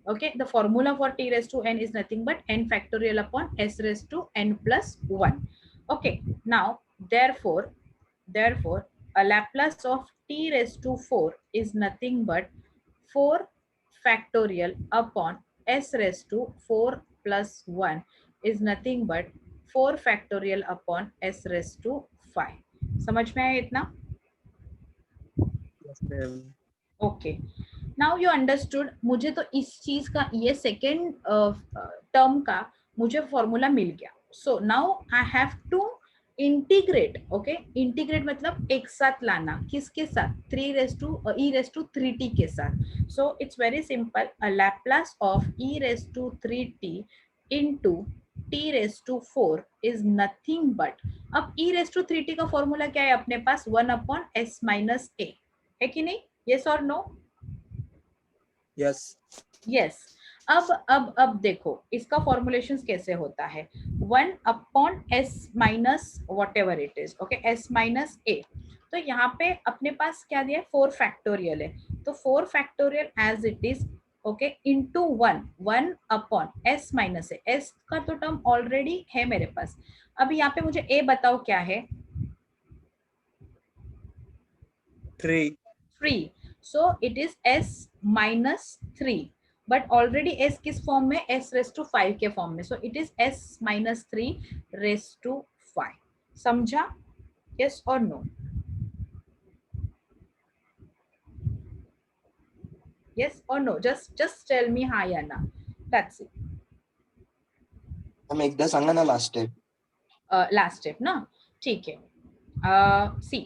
Okay, the formula for t raised to n is nothing but n factorial upon s raised to n plus 1. Okay, now therefore a Laplace of t raised to 4 is nothing but 4 factorial upon s raised to 4 plus 1 is nothing but 4 factorial upon s raised to 5. समझ में आया इतना? Yes, ma'am. Okay, now you understood. मुझे तो इस चीज का, ये सेकेंड टर्म का मुझे फॉर्मूला मिल गया. So now I have to integrate. Okay, integrate मतलब एक साथ लाना, किसके साथ, 3 raise to e raise to 3t के साथ. So it's very simple, a Laplace of e raise to 3t into t raise to 4 is nothing but, अब e रेज टू 3t का फॉर्मूला क्या है अपने पास, 1 अपॉन s माइनस a, है कि नहीं? Yes or no? Yes. Yes. अब देखो इसका फॉर्मुलेशन कैसे होता है, 1 upon s minus what ever it is. Okay, s minus a. तो यहाँ पे अपने पास क्या दिया है, 4 फैक्टोरियल है, तो 4 factorial as it is. Okay, into 1 upon s minus a. s का तो टर्म ऑलरेडी है मेरे पास. अभी यहाँ पे मुझे a बताओ क्या है, 3. 3. So it is s minus 3, but already s किस फॉर्म में, s रेस टू 5 के फॉर्म में. so it is s minus 3 raise to 5. समझा? yes or no? Yes or no? Just tell me hi या ना. That's it. मॅम एकदा सांगा ना लास्ट स्टेप. लास्ट स्टेप ना. ठीक आहे. सी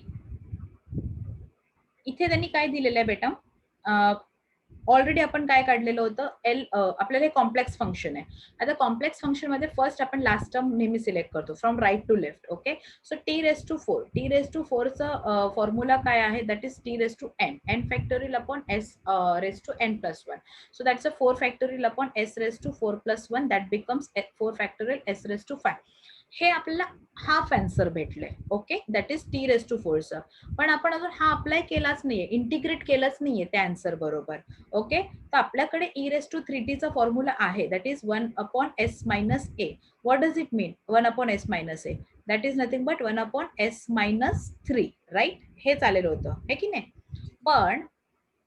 इथे त्यांनी काय दिलेलं आहे बेटा, ऑलरेडी आपण काय काढलेलं होतं, एल आपल्याला हे कॉम्प्लेक्स फंक्शन आहे. आता कॉम्प्लेक्स फंक्शन मध्ये फर्स्ट आपण लास्ट टर्म नेहमी सिलेक्ट करतो from right to left. Okay, so t raise to 4, t raise to 4 चा फॉर्म्युला काय आहे, that is t raise to n, n factorial upon s raise to n plus 1. So that's a 4 factorial upon s raise to 4 plus 1, that becomes 4 factorial s raise to 5. हे आपल्याला हाफ आन्सर भेटले. Okay, that is t raise to 4 चा. पण आपण अजून हा अप्लाय केलाच नाहीये, इंटिग्रेट केलंच नाहीये त्या आन्सर बरोबर. ओके, तर आपल्याकडे ई रेस टू 3t चा फॉर्म्युला आहे, that is 1 upon S minus A. What does it mean 1 upon S minus A? That is nothing but 1 upon S minus 3, right? हे चालेलं होतं, हे की नाही?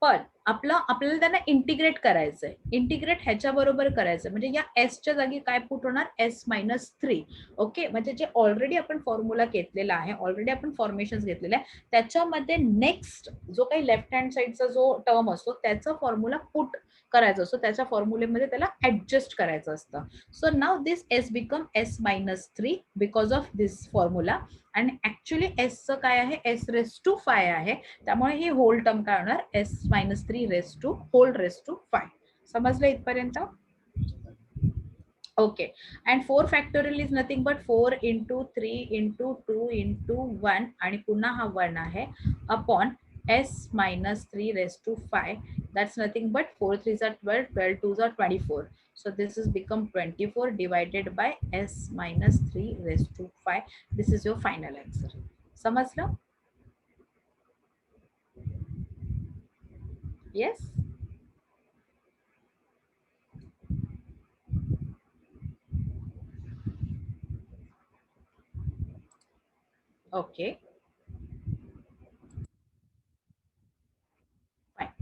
पण आपल्याला त्यांना इंटिग्रेट करायचंय. इंटिग्रेट ह्याच्या बरोबर करायचं, म्हणजे या एसच्या जागी काय पुट होणार, एस मायनस 3. ओके, म्हणजे जे ऑलरेडी आपण फॉर्म्युला घेतलेला आहे, ऑलरेडी आपण फॉर्मेशन घेतलेले आहे, त्याच्यामध्ये नेक्स्ट जो काही लेफ्ट हँड साइडचा जो टर्म असतो त्याचा फॉर्म्युला पुट करायचा असतो, त्याच्या फॉर्म्युलेमध्ये त्याला ऍडजस्ट करायचं असतं. So now this S become S minus 3 because of this formula. आणि ऍक्च्युली एसचं काय आहे, एस रेस टू 5 आहे, त्यामुळे ही होल टर्म काय होणार, s minus 3 raise to whole raise to 5. समजलं इथपर्यंत? Okay, and 4 factorial is nothing but 4 into 3 into 2 into 1 आणि पुन्हा हा 1 आहे upon s minus 3 raised to 5. That's nothing but 4 3s are 12, 12 2s are 24. So this is become 24 divided by s minus 3 raised to 5. This is your final answer. समजलं? Yes? Okay. Fine.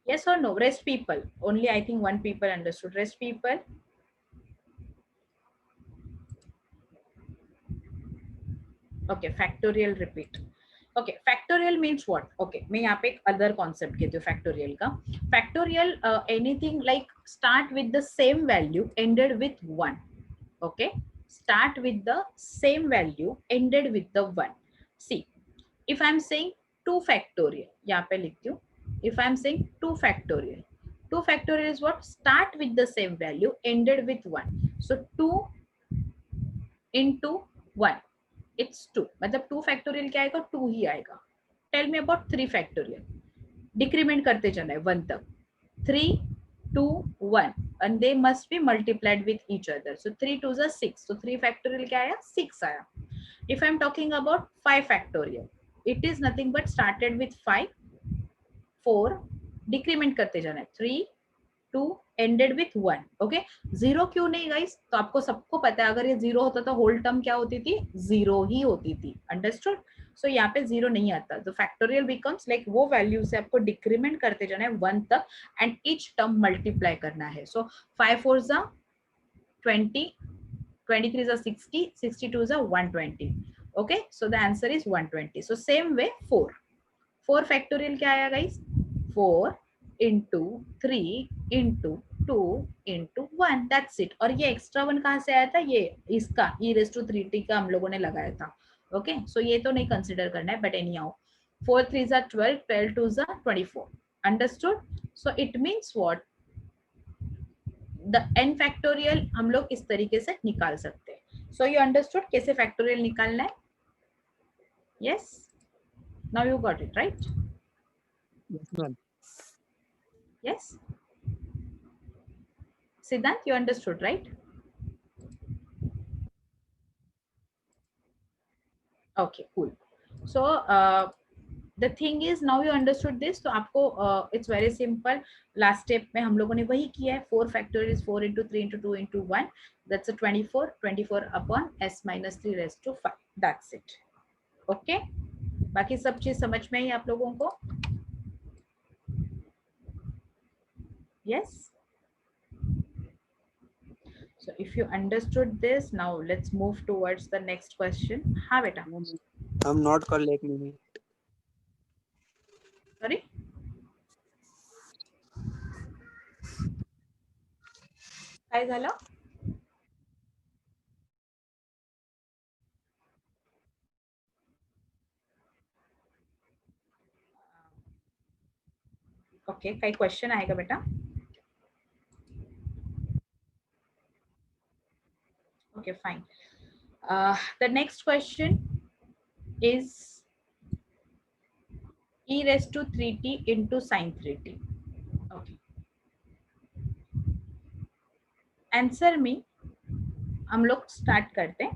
Yes or no? Rest people. Only I think one people understood. Rest people. Okay, factorial repeat. Okay, factorial means what? Okay, मैं यहाँ पे एक other concept कहती हूँ factorial का. Factorial anything like start with the same value ended with 1. Okay, start with the same value ended with the 1. See, if I'm saying 2 factorial, यहाँ पे लिखती हूँ. If I'm saying 2 factorial, 2 factorial is what? Start with the same value ended with 1. So 2 into 1. It's 2. मतलब 2 फैक्टोरियल क्या आएगा, 2 ही आएगा. Tell me about 3 factorial. Decrement करते जाना है 1 तक. 3 2 1 and they must be multiplied with each other. So 3 2s are 6. So 3 factorial क्या आया, 6 आया. If I'm talking about 5 factorial, it is nothing but started with 5 4 decrement करते जाना है 3 2 एंडेड विथ 1. ओके, 0 क्यों नहीं गाइस? तो आपको सबको पता है अगर ये 0 होता तो होल टर्म क्या होती थी, 0 ही होती थी. अंडरस्टूड? सो यहाँ पे 0 नहीं आता. तो फैक्टोरियल बिकम्स लाइक वो वैल्यू से आपको डिक्रीमेंट करते जाना है 1 तक एंड ईच टर्म मल्टीप्लाई करना है. सो 5 4 जा 20, 23 जा 60, 62 जा 120. Okay, so the answer is 120. So same way 4 factorial क्या आया guys, 4 into 3 into 2 into 1. That's it. और ये एक्स्ट्रा 1 कहाँ से आया था, ये इसका ई रेस टू 3t का हम लोगों ने लगाया था. ओके, सो ये तो नहीं कंसिडर करना है, but any how 4 3s are 12, 12 2s are 24. Understood? So it means what, the n factorial हम लोग इस तरीके से निकाल सकते हैं. सो यू अंडरस्टूड कैसे फैक्टोरियल निकालना है? Yes, now you got it right? Yes, ma'am. Yes, Siddhant, you understood, right? Okay, cool. So the thing is now you understood this. तो आपको it's very simple. Last step में हम लोगों ने वही किया है. 4 factorial is 4 into 3 into 2 into 1. That's a 24. 24 upon s minus 3 raised to 5. That's it. Okay. बाकी सब चीज समझ में आई आप लोगों को? Yes. So if you understood this, now let's move towards the next question. हाँ बेटा. I'm not called like me. Sorry. काय झालं? ओके, काही क्वेश्चन आहे का बेटा? Okay, fine. The next question is e raised to 3t into sin 3t. Okay. Answer में हम लोग स्टार्ट करते हैं.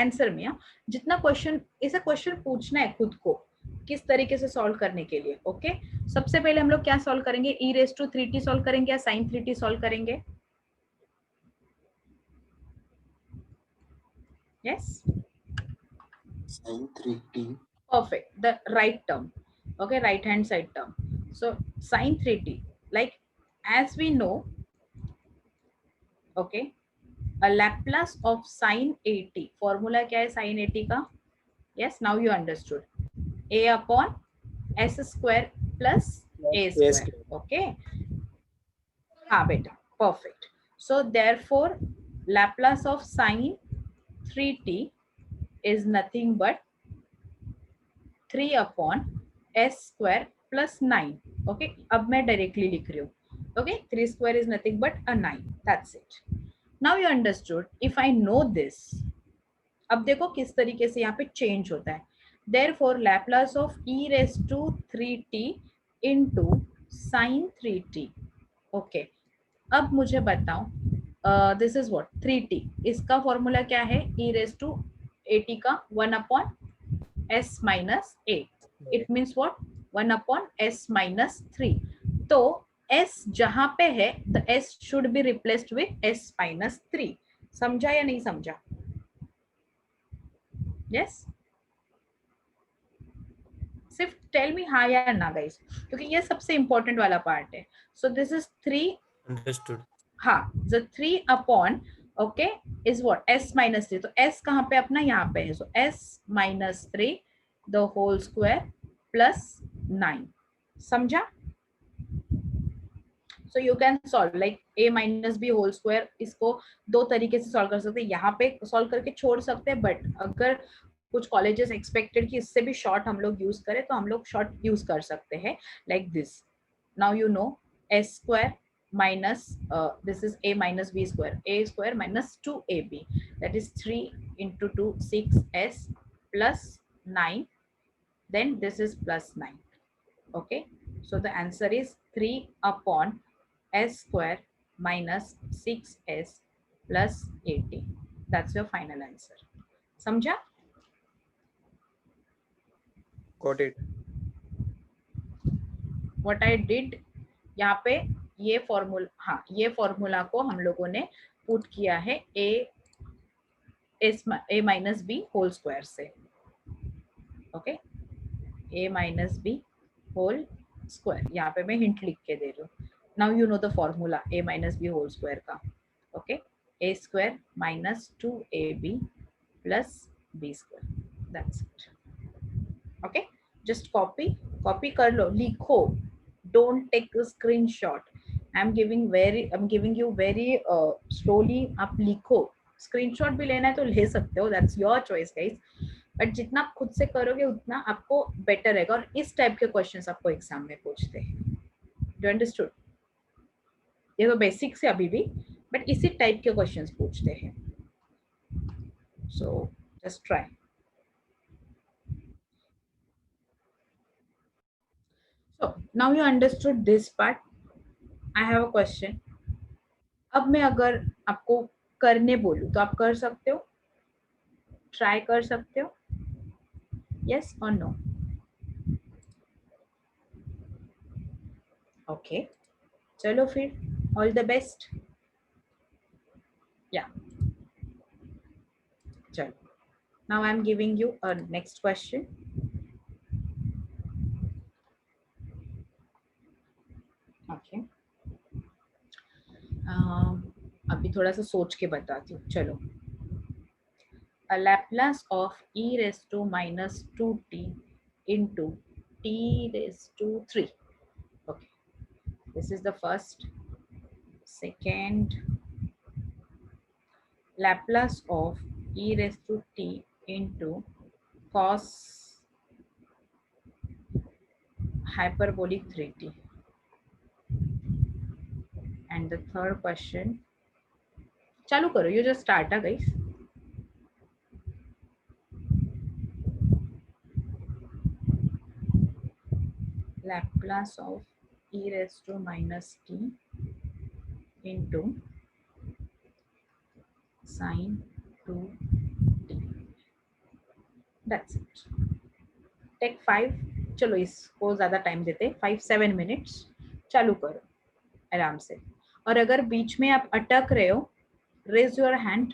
आंसर में जितना क्वेश्चन, इसे क्वेश्चन पूछना है खुद को किस तरीके से सॉल्व करने के लिए. ओके, सबसे पहले हम लोग क्या सॉल्व करेंगे? e raised to 3t solve करेंगे या sin 3t सॉल्व करेंगे? Yes, sin 3t. perfect, the right term. Okay, right hand side term. So sin 3t, like as we know, okay, a Laplace of sin 80. Formula क्या है sin 80 का? Yes, now you understood. A upon s square plus a square. Okay, हाँ बेटा, perfect. So therefore Laplace of sin 3t is nothing but 3 upon s square plus 9. Okay, अब मैं directly लिख रही हूँ. Okay, 3 square is nothing but a 9. That's it. Now you understood. If I know this, अब देखो किस तरीके से यहाँ पे चेंज होता है. Therefore Laplace of e raised to 3t into sin 3t. Okay, अब मुझे बताओ, दिस इज व्हाट 3t. इसका फॉर्मूला क्या है? e raised to 80 का 1 upon s minus a. It means what? 1 upon s minus 3. तो s जहां पे है, the s should be replaced with s minus 3. समझा या नहीं समझा? Yes, सिर्फ टेल मी हाँ या ना गाइस, क्योंकि ये सबसे इंपॉर्टेंट वाला पार्ट है. सो दिस इज 3. अंडरस्टूड. हाँ, the 3 upon, okay, is what? s minus 3. तो s कहाँ पे अपना? यहाँ पे है. So s minus 3 the whole square plus 9. समझा? So you can solve like a minus b whole square. इसको दो तरीके से सॉल्व कर सकते हैं. यहाँ पे सॉल्व करके छोड़ सकते हैं, बट अगर कुछ कॉलेजेस एक्सपेक्टेड कि इससे भी शॉर्ट हम लोग यूज करें, तो हम लोग शॉर्ट यूज कर सकते हैं like this. Now you no s square minus this is a minus b square, a square minus 2ab, that is 3 into 2 6s plus 9, then this is plus 9. Okay, so the answer is 3 upon s square minus 6s plus 80. That's your final answer. समझा? Got it. What I did, यहाँ पे ये फॉर्मूला, हाँ, ये फॉर्मूला को हम लोगों ने पुट किया है a minus B whole square से. ओके, a minus B whole square, यहाँ पे मैं हिंट लिख के दे रही हूँ. Now you know the formula a minus B whole square का. Okay, a square minus 2ab plus b square. That's it. Okay, just copy कर लो, लिखो. Don't take a screenshot. I'm giving you very slowly. आप लिखो. स्क्रीनशॉट भी लेना है तो ले सकते हो, that's your choice guys. But जितना आप खुद से करोगे उतना आपको बेटर रहेगा. और इस टाइप के क्वेश्चंस आपको एग्जाम में पूछते हैं. Do understood? ये तो बेसिक से अभी भी, बट इसी टाइप के क्वेश्चंस पूछते हैं. So just try. So now you understood this part. I have a question. अब मैं अगर आपको करने बोलूं तो आप कर सकते हो? ट्राई कर सकते हो? यस और नो? ओके, चलो फिर, ऑल द बेस्ट. या चलो, now I am giving you a next question. Okay, अभी थोड़ा सा सोच के बताती हूँ. चलो, a Laplace of e raised to minus 2t into t raised to 3. Okay, this is the first, second, Laplace of e raised to t into cos hyperbolic 3t. And the third question, चालू करो, you just start guys. Laplace of e raised to minus t into sine 2t. That's it. Take 5. चलो इसको ज्यादा टाइम देते, 5-7 minutes. चालू करो आराम से. और अगर बीच में आप अटक रहे हो, रेज योर हैंड,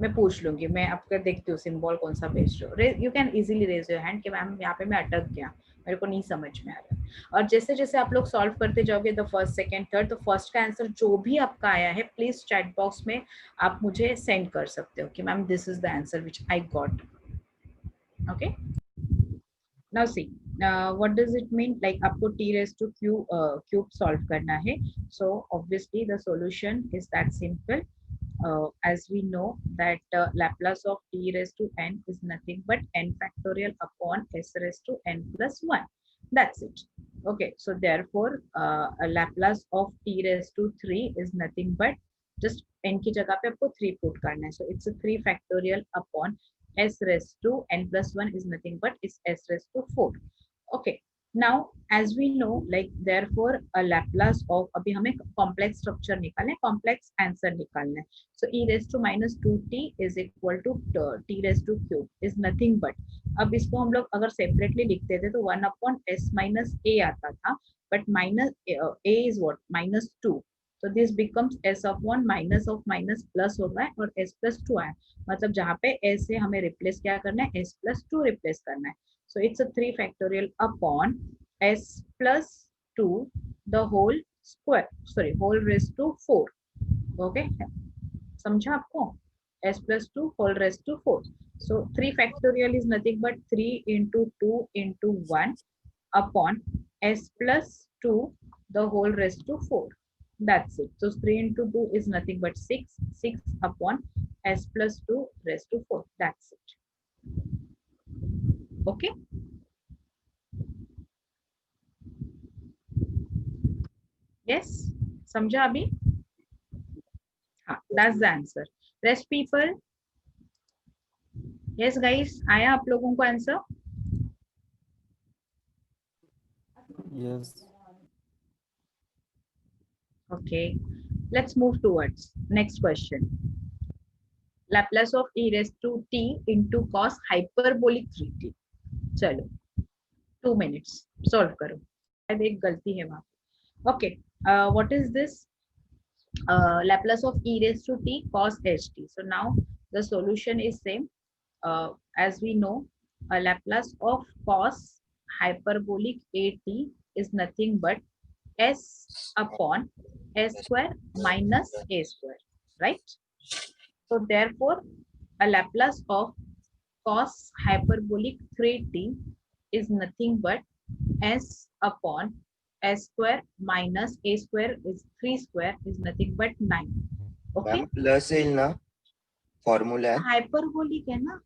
मैं पूछ लूंगी, मैं आपका देखती हूँ सिंबल कौन सा भेज रहे हो. You can easily raise your hand कि मैम यहाँ पे मैं अटक गया, मेरे को नहीं समझ में आ रहा. और जैसे जैसे आप लोग सॉल्व करते जाओगे द फर्स्ट सेकंड थर्ड, तो फर्स्ट का आंसर जो भी आपका आया है प्लीज चैट बॉक्स में आप मुझे सेंड कर सकते हो कि ma'am this is the answer which I got. Okay, now see what does it mean, like आपको t raised to cube solve करना है. So obviously the solution is that simple. As we know that Laplace of t raised to n is nothing but n factorial upon s raised to n plus 1. That's it. Okay, so therefore a Laplace of t raised to 3 is nothing but just n की जगह पे आपको 3 put करना है. So it's a 3 factorial upon s raised to n plus 1 is nothing but is s raised to 4. Okay, now as we know, like therefore a Laplace of, अभी हमें complex structure निकालना है, complex answer निकालना है. So e raised to minus 2t is equal to t raised to cube is nothing but, अब इसको हम लोग अगर separately लिखते थे तो 1 upon s minus a आता था, but minus a is what, minus 2. So this becomes s upon minus of minus plus होगा है और s plus 2 है, मतलब जहाँ पे s से हमें replace क्या करना है, s plus 2 replace करना है. So it's a 3 factorial upon s plus 2 the whole square, sorry, whole raised to 4. Okay, समझा आपको, s plus 2 whole raised to 4. So 3 factorial is nothing but 3 into 2 into 1 upon s plus 2 the whole raised to 4. That's it. So 3 into 2 is nothing but 6. 6 upon s plus 2 raised to 4. That's it. Okay. Yes, समझा अभी? हाँ, that's the answer. Rest people. Yes guys, आया आप लोगों को answer? Yes. Okay, let's move towards next question. Laplace of e raised to t into cos hyperbolic 3t. चलो 2 minutes solve करो, शायद एक गलती है वहाँ. Okay, what is this? Laplace of e raised to t cos ht. So now the solution is same. As we know, a Laplace of cos hyperbolic at is nothing but s upon s square minus a square, right? So therefore a Laplace of cos hyperbolic 3t is nothing but s upon s square minus a square is 3 square is nothing but 9. Okay, plus येईल ना, फॉर्म्युला आहे. हायपरबोलिक आहे ना,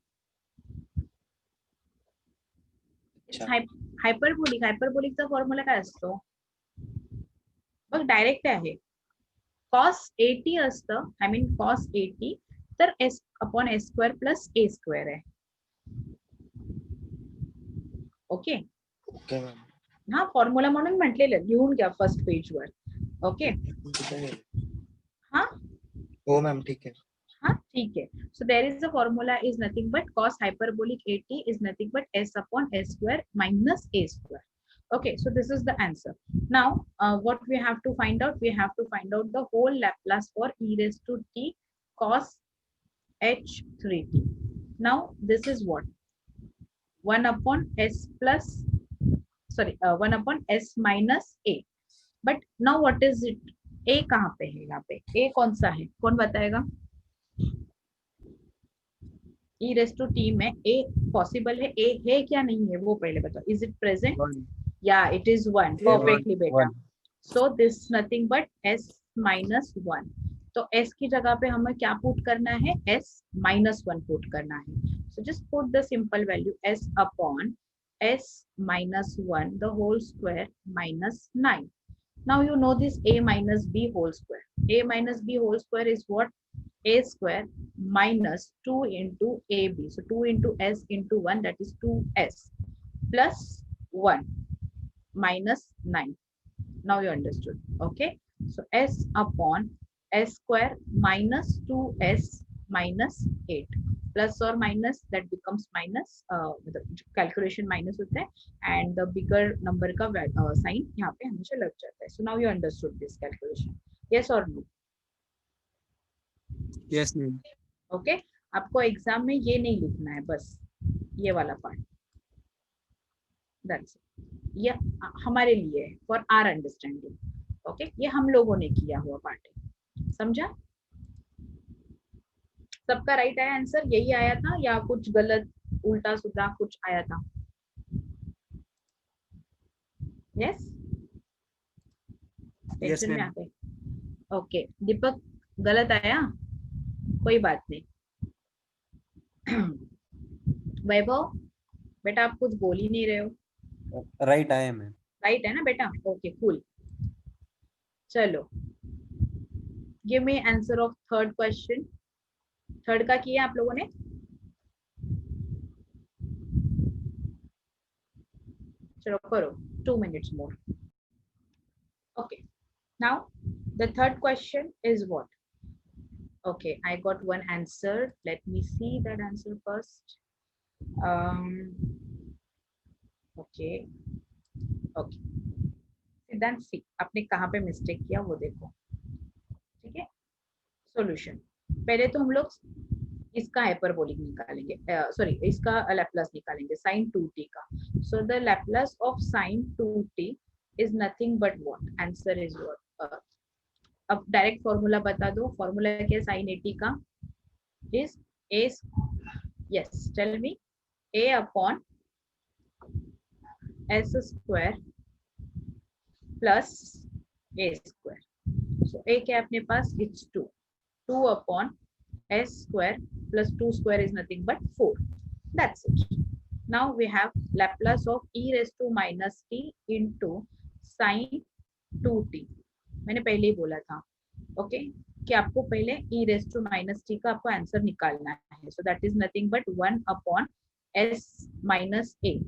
हायपरबोलिक. हायपरबोलिकचा फॉर्म्युला काय असतो बघ, डायरेक्ट आहे. cos 80 असतं, आय मीन cos 80 तर s upon s square plus a square आहे. Okay, okay ma'am. हा फॉर्म्युला म्हणून म्हटलेलं, लिहून घ्या फर्स्ट पेज वर. ओके, हा हो मॅम, ठीक आहे. हाँ ठीक है. So there is the formula is nothing but cos hyperbolic 80 is nothing but s upon s square minus a square. Okay, so this is the answer. Now what we have to find out, we have to find out the whole Laplace for e raised to t cos h3t. Now this is what, 1 upon s plus, sorry, 1 upon s minus a. But now what is it? a कहाँ पे है, यहाँ पे a कौन सा है, कौन बताएगा? e raised to t में a पॉसिबल है, a है क्या नहीं है वो पहले बताओ. Is it present? Yeah, it is 1. Perfectly बेटा. So this nothing but s minus 1. तो s की जगह पे हमें क्या पुट करना है, s -1 पुट करना है. So just put the simple value s upon s -1 the whole square minus 9. Now you know this a minus b whole square. A minus b whole square is what? A square minus 2 into ab. So 2 into s into 1, that is 2s plus 1 minus 9. Now you understood. Okay, so s upon s square minus 2s minus 8 plus or minus that becomes minus, calculation minus होता है and the bigger number का sign यहाँ पे हमेशा लग जाता है. So now you understood this calculation. Yes or no? Yes, ma'am. Okay, आपको एग्जाम में ये नहीं लिखना है, बस ये वाला पार्ट. That's it. ये हमारे लिए है, फॉर आर अंडरस्टैंडिंग. ओके, ये हम लोगों ने किया हुआ पार्ट है. समझा? सबका राइट आया आंसर? यही आया था या कुछ गलत उल्टा सीधा कुछ आया था? यस, Yes, टेंशन में आ ma'am. गए. ओके, दीपक गलत आया, कोई बात नहीं. वैभव बेटा आप कुछ बोल ही नहीं रहे हो. राइट आया मैम. राइट है ना बेटा? Okay cool. चलो, give me answer of third question. Third का किया आप लोगों ने? चलो करो, 2 minutes more. Okay, now the third question is what? Okay, I got one answer. Let me see that answer first. Okay, okay. सिद्धांत सी, आपने कहाँ पे मिस्टेक किया वो देखो. ठीक है, सॉल्यूशन. पहले तो हम लोग इसका हाइपरबोलिक निकालेंगे, सॉरी इसका लैप्लास निकालेंगे sin 2t का. So the Laplace of sin 2t is nothing but what? Answer is what? अब डायरेक्ट फॉर्मूला बता दो. फॉर्मूला क्या है sin 80 का? Is a, yes tell me, a upon s square plus a square. So a क्या है अपने पास? It's 2. 2 upon s square plus 2 square is nothing but 4. That's it. Now we have Laplace of e raised to minus t into sin 2t. मैंने पहले ही बोला था, ओके, कि आपको पहले e raised to minus t का आपको आंसर निकालना है. So that is nothing but 1 upon s minus a.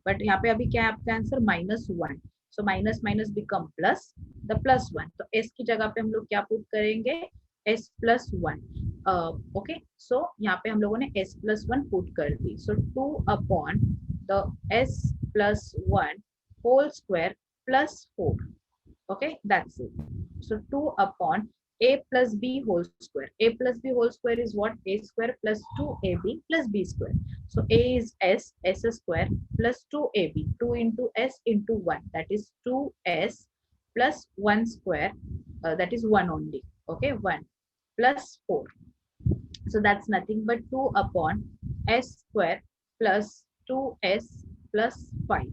But यहाँ पे अभी क्या है आपका answer? -1. So minus minus become plus, the plus 1. तो s की जगह पे हम लोग क्या पुट करेंगे? s plus 1. ओके, सो यहाँ पे हम लोगों ने s plus 1 पुट कर दी. So 2 upon the s plus 1 whole square plus 4. Okay, that's it. So 2 upon a plus b whole square. A plus b whole square is what? A square plus 2ab plus b square. So a is s square plus 2ab. 2 into s into 1. That is 2s plus 1 square. That is 1 only. Okay, 1 plus 4. So that's nothing but 2 upon s square plus 2s plus 5.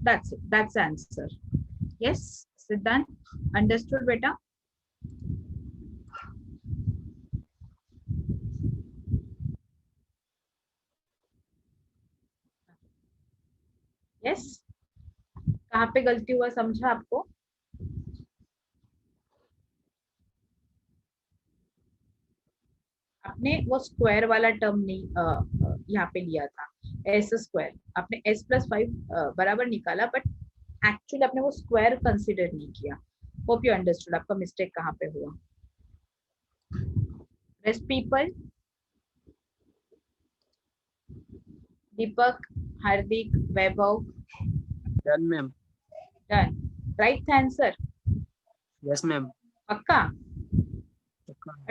That's it. That's the answer. Yes, Siddhant, understood beta? Yes. कहाँ पे गलती हुआ समझा आपको? आपने वो स्क्वायर वाला टर्म नहीं यहाँ पे लिया था, एस स्क्वायर. आपने s प्लस 5 बराबर निकाला, बट एक्चुअली आपने वो स्क्वायर कंसिडर नहीं किया. होप यू अंडरस्टूड आपका मिस्टेक कहाँ पे हुआ. रेस्ट पीपल, दीपक, हार्दिक, वैभव, Done, ma'am. Done. Right answer? Yes, ma'am. पक्का?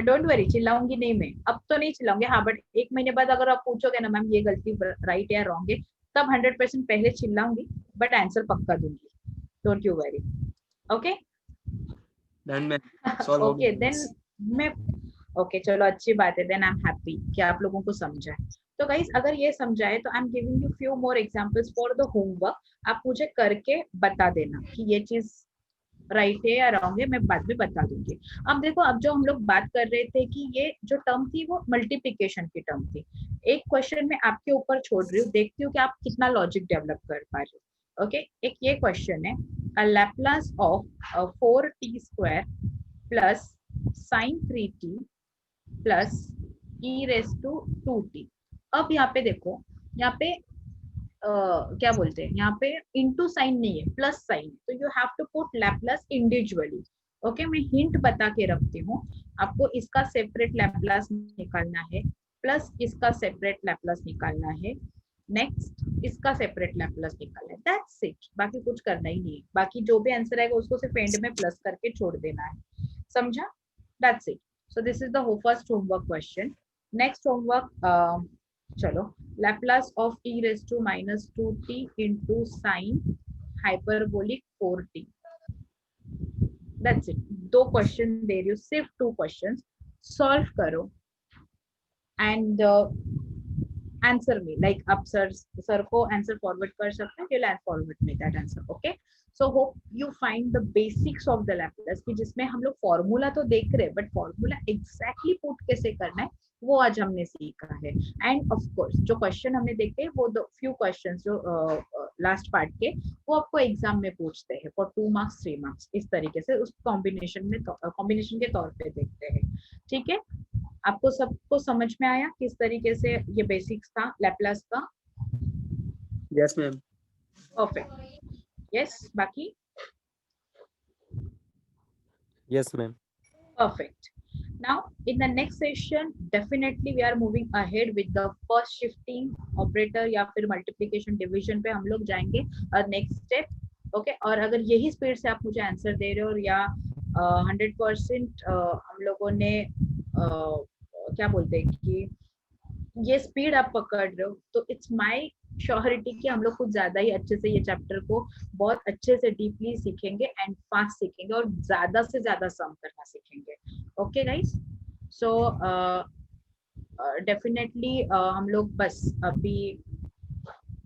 डोंट वरी, चिल्लाऊंगी नहीं मैं. अब तो नहीं चिल्लाऊंगी, हाँ, बट 1 महीने बाद अगर आप पूछोगे ना मैम ये गलती राइट या रॉन्ग है, तब 100% पहले चिल्लाऊंगी, बट आंसर पक्का दूंगी. Don't you worry. Okay, Done, ma'am. Solve हो ओके गया, देन yes. मैं, ओके चलो अच्छी बात है. देन आई एम हैप्पी कि आप लोगों को समझा है. तो गाइस अगर ये समझाए तो I am giving you few more examples for the homework. आप मुझे करके बता देना कि ये चीज राइट है या रॉन्ग है मैं बाद में बता दूंगी। अब देखो, अब जो हम लोग बात कर रहे थे कि ये जो टर्म थी वो मल्टीप्लिकेशन की टर्म थी। एक क्वेश्चन मैं आपके ऊपर छोड़ रही हूँ, देखती हूँ कि आप कितना लॉजिक डेवलप कर पा रहे हो। ओके, एक ये क्वेश्चन है, a Laplace of 4t² plus sine 3t plus e raise to 2t। अब यहाँ पे देखो, यहाँ पे क्या बोलते हैं, यहाँ पे इनटू साइन नहीं है, प्लस साइन, तो you have to put Laplace individually. Okay, मैं हिंट बता के रखती हूँ, आपको इसका सेपरेट लैप्लास निकालना है, प्लस इसका सेपरेट लैप्लास निकालना है, नेक्स्ट इसका सेपरेट लैप्लास निकालना है, दैट्स इट। बाकी कुछ करना ही नहीं है, बाकी जो भी आंसर आएगा उसको सिर्फ एंड में प्लस करके छोड़ देना है, समझा? That's it. So this is the first homework question. Next homework, चलो, Laplace of e raised to minus 2t into sine hyperbolic 4t। That's it। दो क्वेश्चन दे रही हूँ, सिर्फ 2 क्वेश्चंस, सॉल्व करो एंड आंसर में, लाइक आप सर को आंसर फॉरवर्ड कर सकते हैं, you'll फॉरवर्ड में that answer. Okay, so hope you find the basics of the Laplace, कि जिसमें हम लोग फॉर्मूला तो देख रहे हैं बट फॉर्मूला एग्जैक्टली पुट कैसे करना है वो आज हमने सीखा है। एंड ऑफ कोर्स जो क्वेश्चन हमने देखे वो दो फ्यू क्वेश्चंस जो लास्ट पार्ट के, वो आपको एग्जाम में पूछते हैं फॉर 2 मार्क्स 3 मार्क्स, इस तरीके से उस कॉम्बिनेशन में कॉम्बिनेशन के तौर पे देखते हैं। ठीक है, आपको सबको समझ में आया किस तरीके से ये बेसिक्स था लैप्लास का? Yes, ma'am. परफेक्ट, यस, बाकी Yes, ma'am. perfect। Now in the next session definitely we are moving ahead with the first shifting operator या फिर multiplication division पे हम लोग जाएंगे next step। ओके, और अगर यही स्पीड से आप मुझे आंसर दे रहे हो या 100% हम लोगों ने क्या बोलते हैं कि ये स्पीड आप पकड़ रहे हो, तो इट्स माय श्योरिटी कि हम लोग कुछ ज्यादा ही अच्छे से ये चैप्टर को बहुत अच्छे से डीपली सीखेंगे एंड फास्ट सीखेंगे और ज्यादा से ज्यादा सम करना सीखेंगे। ओके गाइस, सो डेफिनेटली हम लोग बस अभी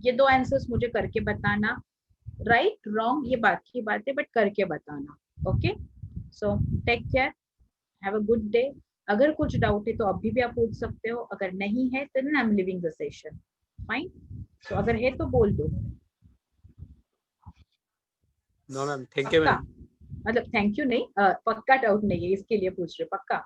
ये 2 आंसर्स मुझे करके बताना, राइट रॉन्ग ये बात की बात है बट करके बताना। Okay, so take care, have a good day. अगर कुछ डाउट है तो अभी भी आप पूछ सकते हो, अगर नहीं है तो I am living the session, fine. So अगर है तो बोल दो। No, ma'am. Thank you, पक्का, ma'am. मतलब थैंक यू नहीं, पक्का डाउट नहीं है इसके लिए पूछ रहे, पक्का?